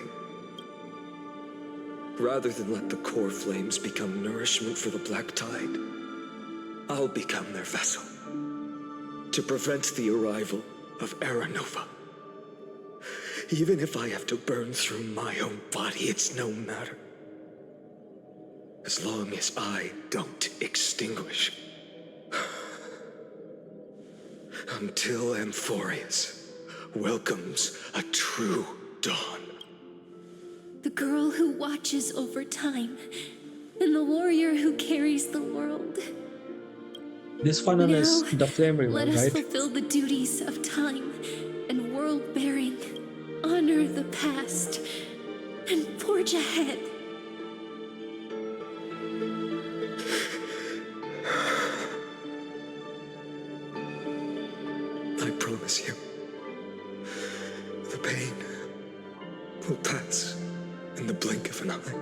S2: Rather than let the core flames become nourishment for the black tide, I'll become their vessel to prevent the arrival of Aranova. Even if I have to burn through my own body, it's no matter. As long as I don't extinguish. Until Amphorius welcomes a true dawn.
S10: The girl who watches over time, and the warrior who carries the world.
S16: This final is
S10: Now,
S16: the flame river,
S10: let us
S16: right?
S10: fulfill the duties of time and world-bearing, honor the past, and forge ahead.
S2: I promise you, the pain will pass in the blink of an eye.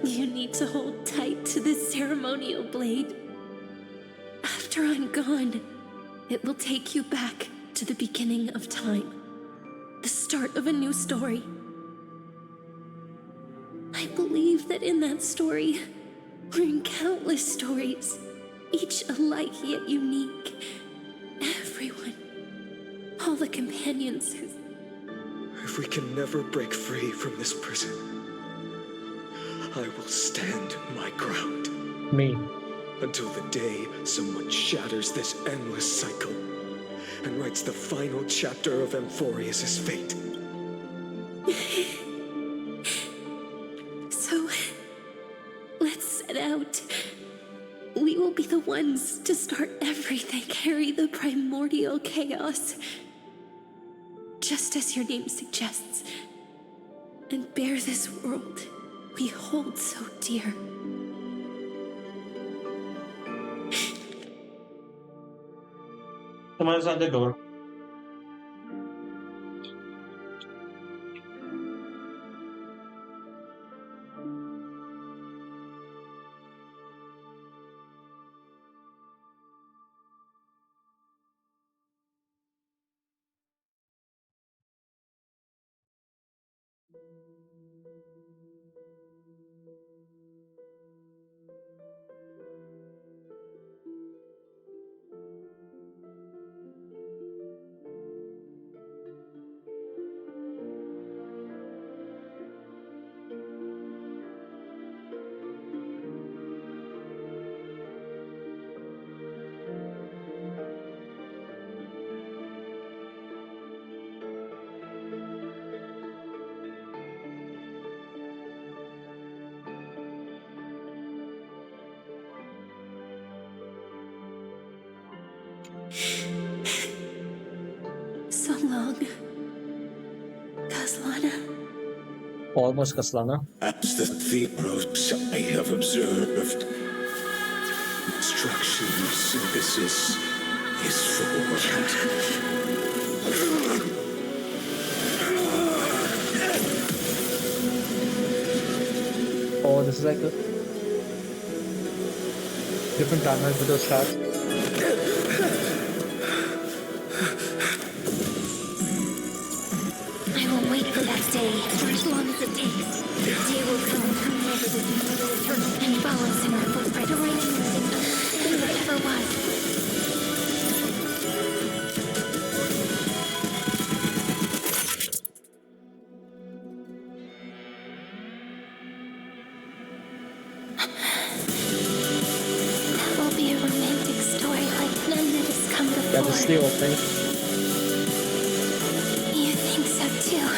S10: You need to hold tight to this ceremonial blade. After I'm gone, it will take you back to the beginning of time, the start of a new story. I believe that in that story, or in countless stories, each alike yet unique, everyone, all the companions who...
S2: If we can never break free from this prison, I will stand my ground.
S16: Me.
S2: Until the day someone shatters this endless cycle and writes the final chapter of Amphorius's fate.
S10: So,
S13: ones to start everything, carry the primordial chaos, just as your name suggests, and bear this world we hold so dear.
S16: Someone's at the door.
S13: So long, Kaslana.
S16: Almost Kaslana.
S11: As the Theros I have observed, instruction synthesis is forward.
S16: Oh, this is like a different timeline for those stars.
S8: I will wait for that day, for as long as it takes. The day will come whenever this mortal eternal and follows in our footprint, directing us in whatever was.
S3: That will be a romantic story like none that has come before.
S16: Yeah, this is the opening.
S3: You think so too?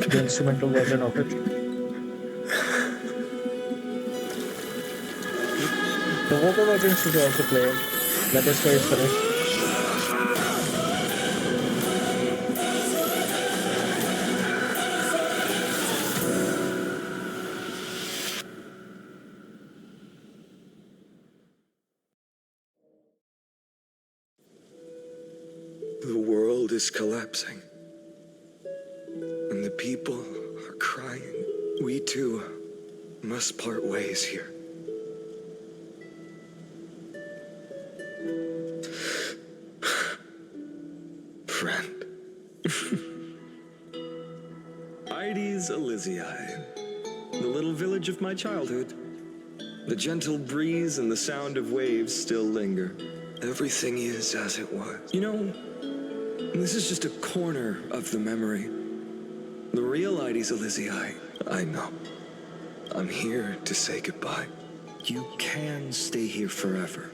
S16: The instrumental version of it. The vocal version should also play when the story is finished.
S2: The world is collapsing. And the people are crying. We too must part ways here. Friend. Ides Elysiae, the little village of my childhood. The gentle breeze and the sound of waves still linger. Everything is as it was. You know, this is just a corner of the memory. The real Ides Elysiae, I know. I'm here to say goodbye. You can stay here forever.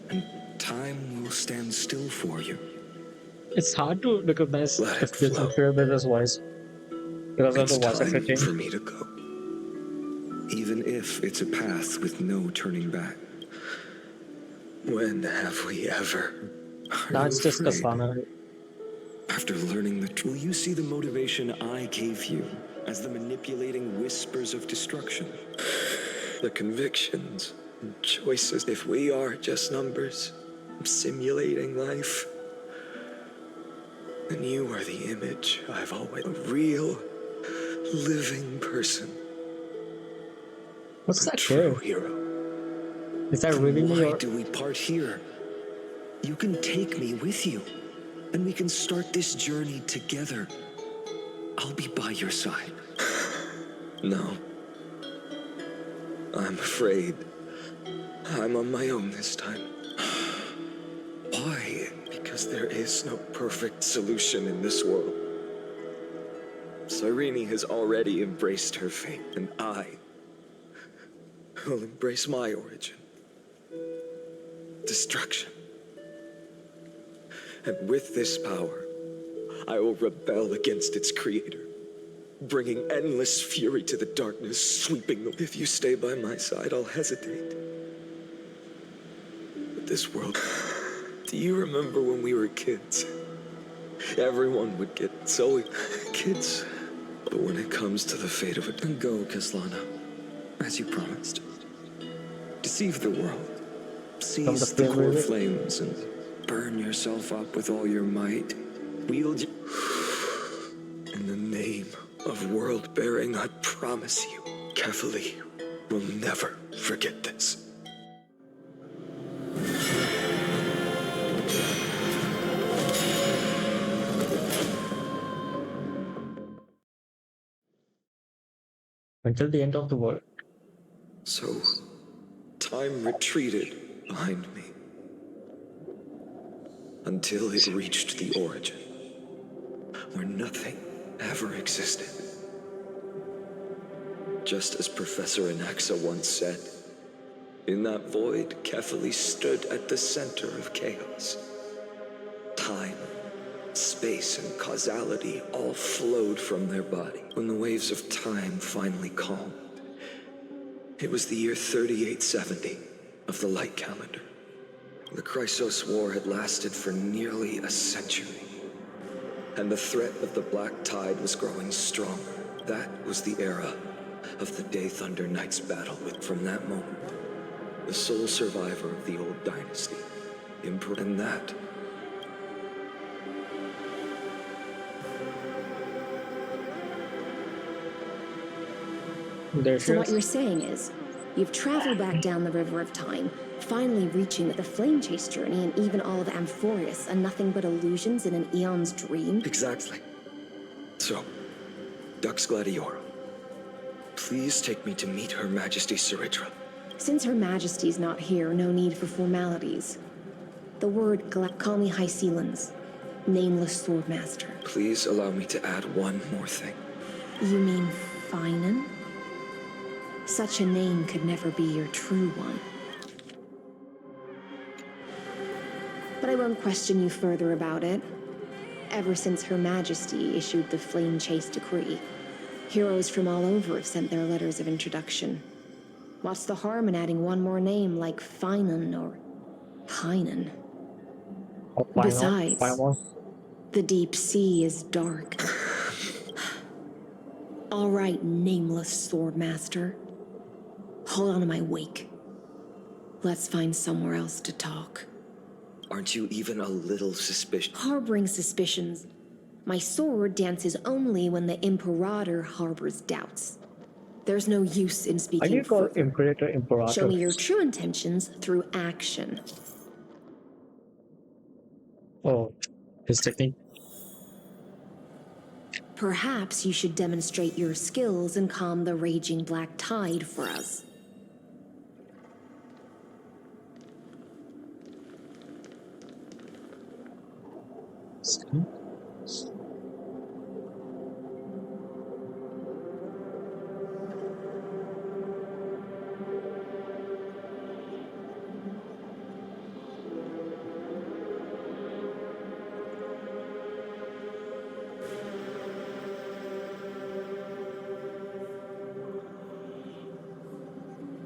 S2: And time will stand still for you.
S16: It's hard to recognize
S2: Let
S16: if
S2: it
S16: this
S2: flow.
S16: is Fearbearer's voice because of
S2: It's
S16: the voice actor
S2: time
S16: change.
S2: for me to go. Even if it's a path with no turning back. When have we ever?
S16: Now it's just Kaslana.
S2: After learning the truth, will you see the motivation I gave you as the manipulating whispers of destruction? The convictions and choices. If we are just numbers simulating life, then you are the image I've always. A real, living person.
S16: What's that
S2: True
S16: there?
S2: hero.
S16: Is that
S2: Then
S16: really me
S2: why
S16: or?
S2: do we part here? You can take me with you, and we can start this journey together. I'll be by your side. No. I'm afraid I'm on my own this time. Why? Because there is no perfect solution in this world. Cyrene has already embraced her fate, and I will embrace my origin. destruction. And with this power, I will rebel against its creator, bringing endless fury to the darkness, sweeping the... If you stay by my side, I'll hesitate. But this world... Do you remember when we were kids? Everyone would get so... kids. But when it comes to the fate of it... Then go, Kaslana, as you promised. Deceive the world. Seize the core flames and burn yourself up with all your might. Wield... In the name of world-bearing, I promise you, Kefali will never forget this.
S16: Until the end of the world.
S2: So, time retreated behind me. Until it reached the origin, where nothing ever existed. Just as Professor Anaxa once said, in that void, Kefali stood at the center of chaos. Time, space, and causality all flowed from their body. When the waves of time finally calmed, it was the year 3870 of the light calendar. The Chrysos War had lasted for nearly a century, and the threat of the Black Tide was growing stronger. That was the era of the Day Thunder Knights battle with, from that moment, the sole survivor of the old dynasty, Emperor, and that...
S21: So what you're saying is, you've traveled back down the River of Time, finally reaching the Flame Chase journey, and even all of Amphorius are nothing but illusions in an eon's dream?
S2: Exactly. So, Dux Gladiorum, please take me to meet Her Majesty Saritra.
S21: Since Her Majesty's not here, no need for formalities. The word call me Hycelans, nameless swordmaster.
S2: Please allow me to add one more thing.
S21: You mean Finan? Such a name could never be your true one. But I won't question you further about it. Ever since Her Majesty issued the Flame Chase decree, heroes from all over have sent their letters of introduction. What's the harm in adding one more name like Finan or Hynan? Besides, the deep sea is dark. All right, nameless swordmaster. Hold on to my wake. Let's find somewhere else to talk.
S2: Aren't you even a little suspicious?
S21: Harboring suspicions. My sword dances only when the Imperator harbors doubts. There's no use in speaking.
S16: How do you call Imperator Imperator?
S21: Show me your true intentions through action.
S16: Oh, his technique.
S21: Perhaps you should demonstrate your skills and calm the raging black tide for us.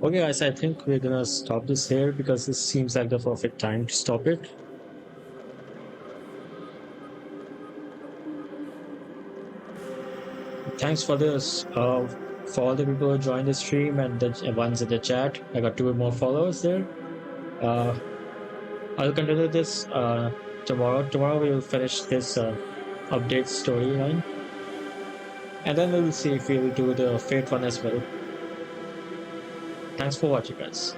S16: Okay guys, I think we're gonna stop this here because this seems like the perfect time to stop it. Thanks for this, for all the people who joined the stream and the ones in the chat. I got 2 more followers there. I'll continue this tomorrow. Tomorrow we will finish this update storyline, and then we'll see if we will do the Fate one as well. Thanks for watching, guys.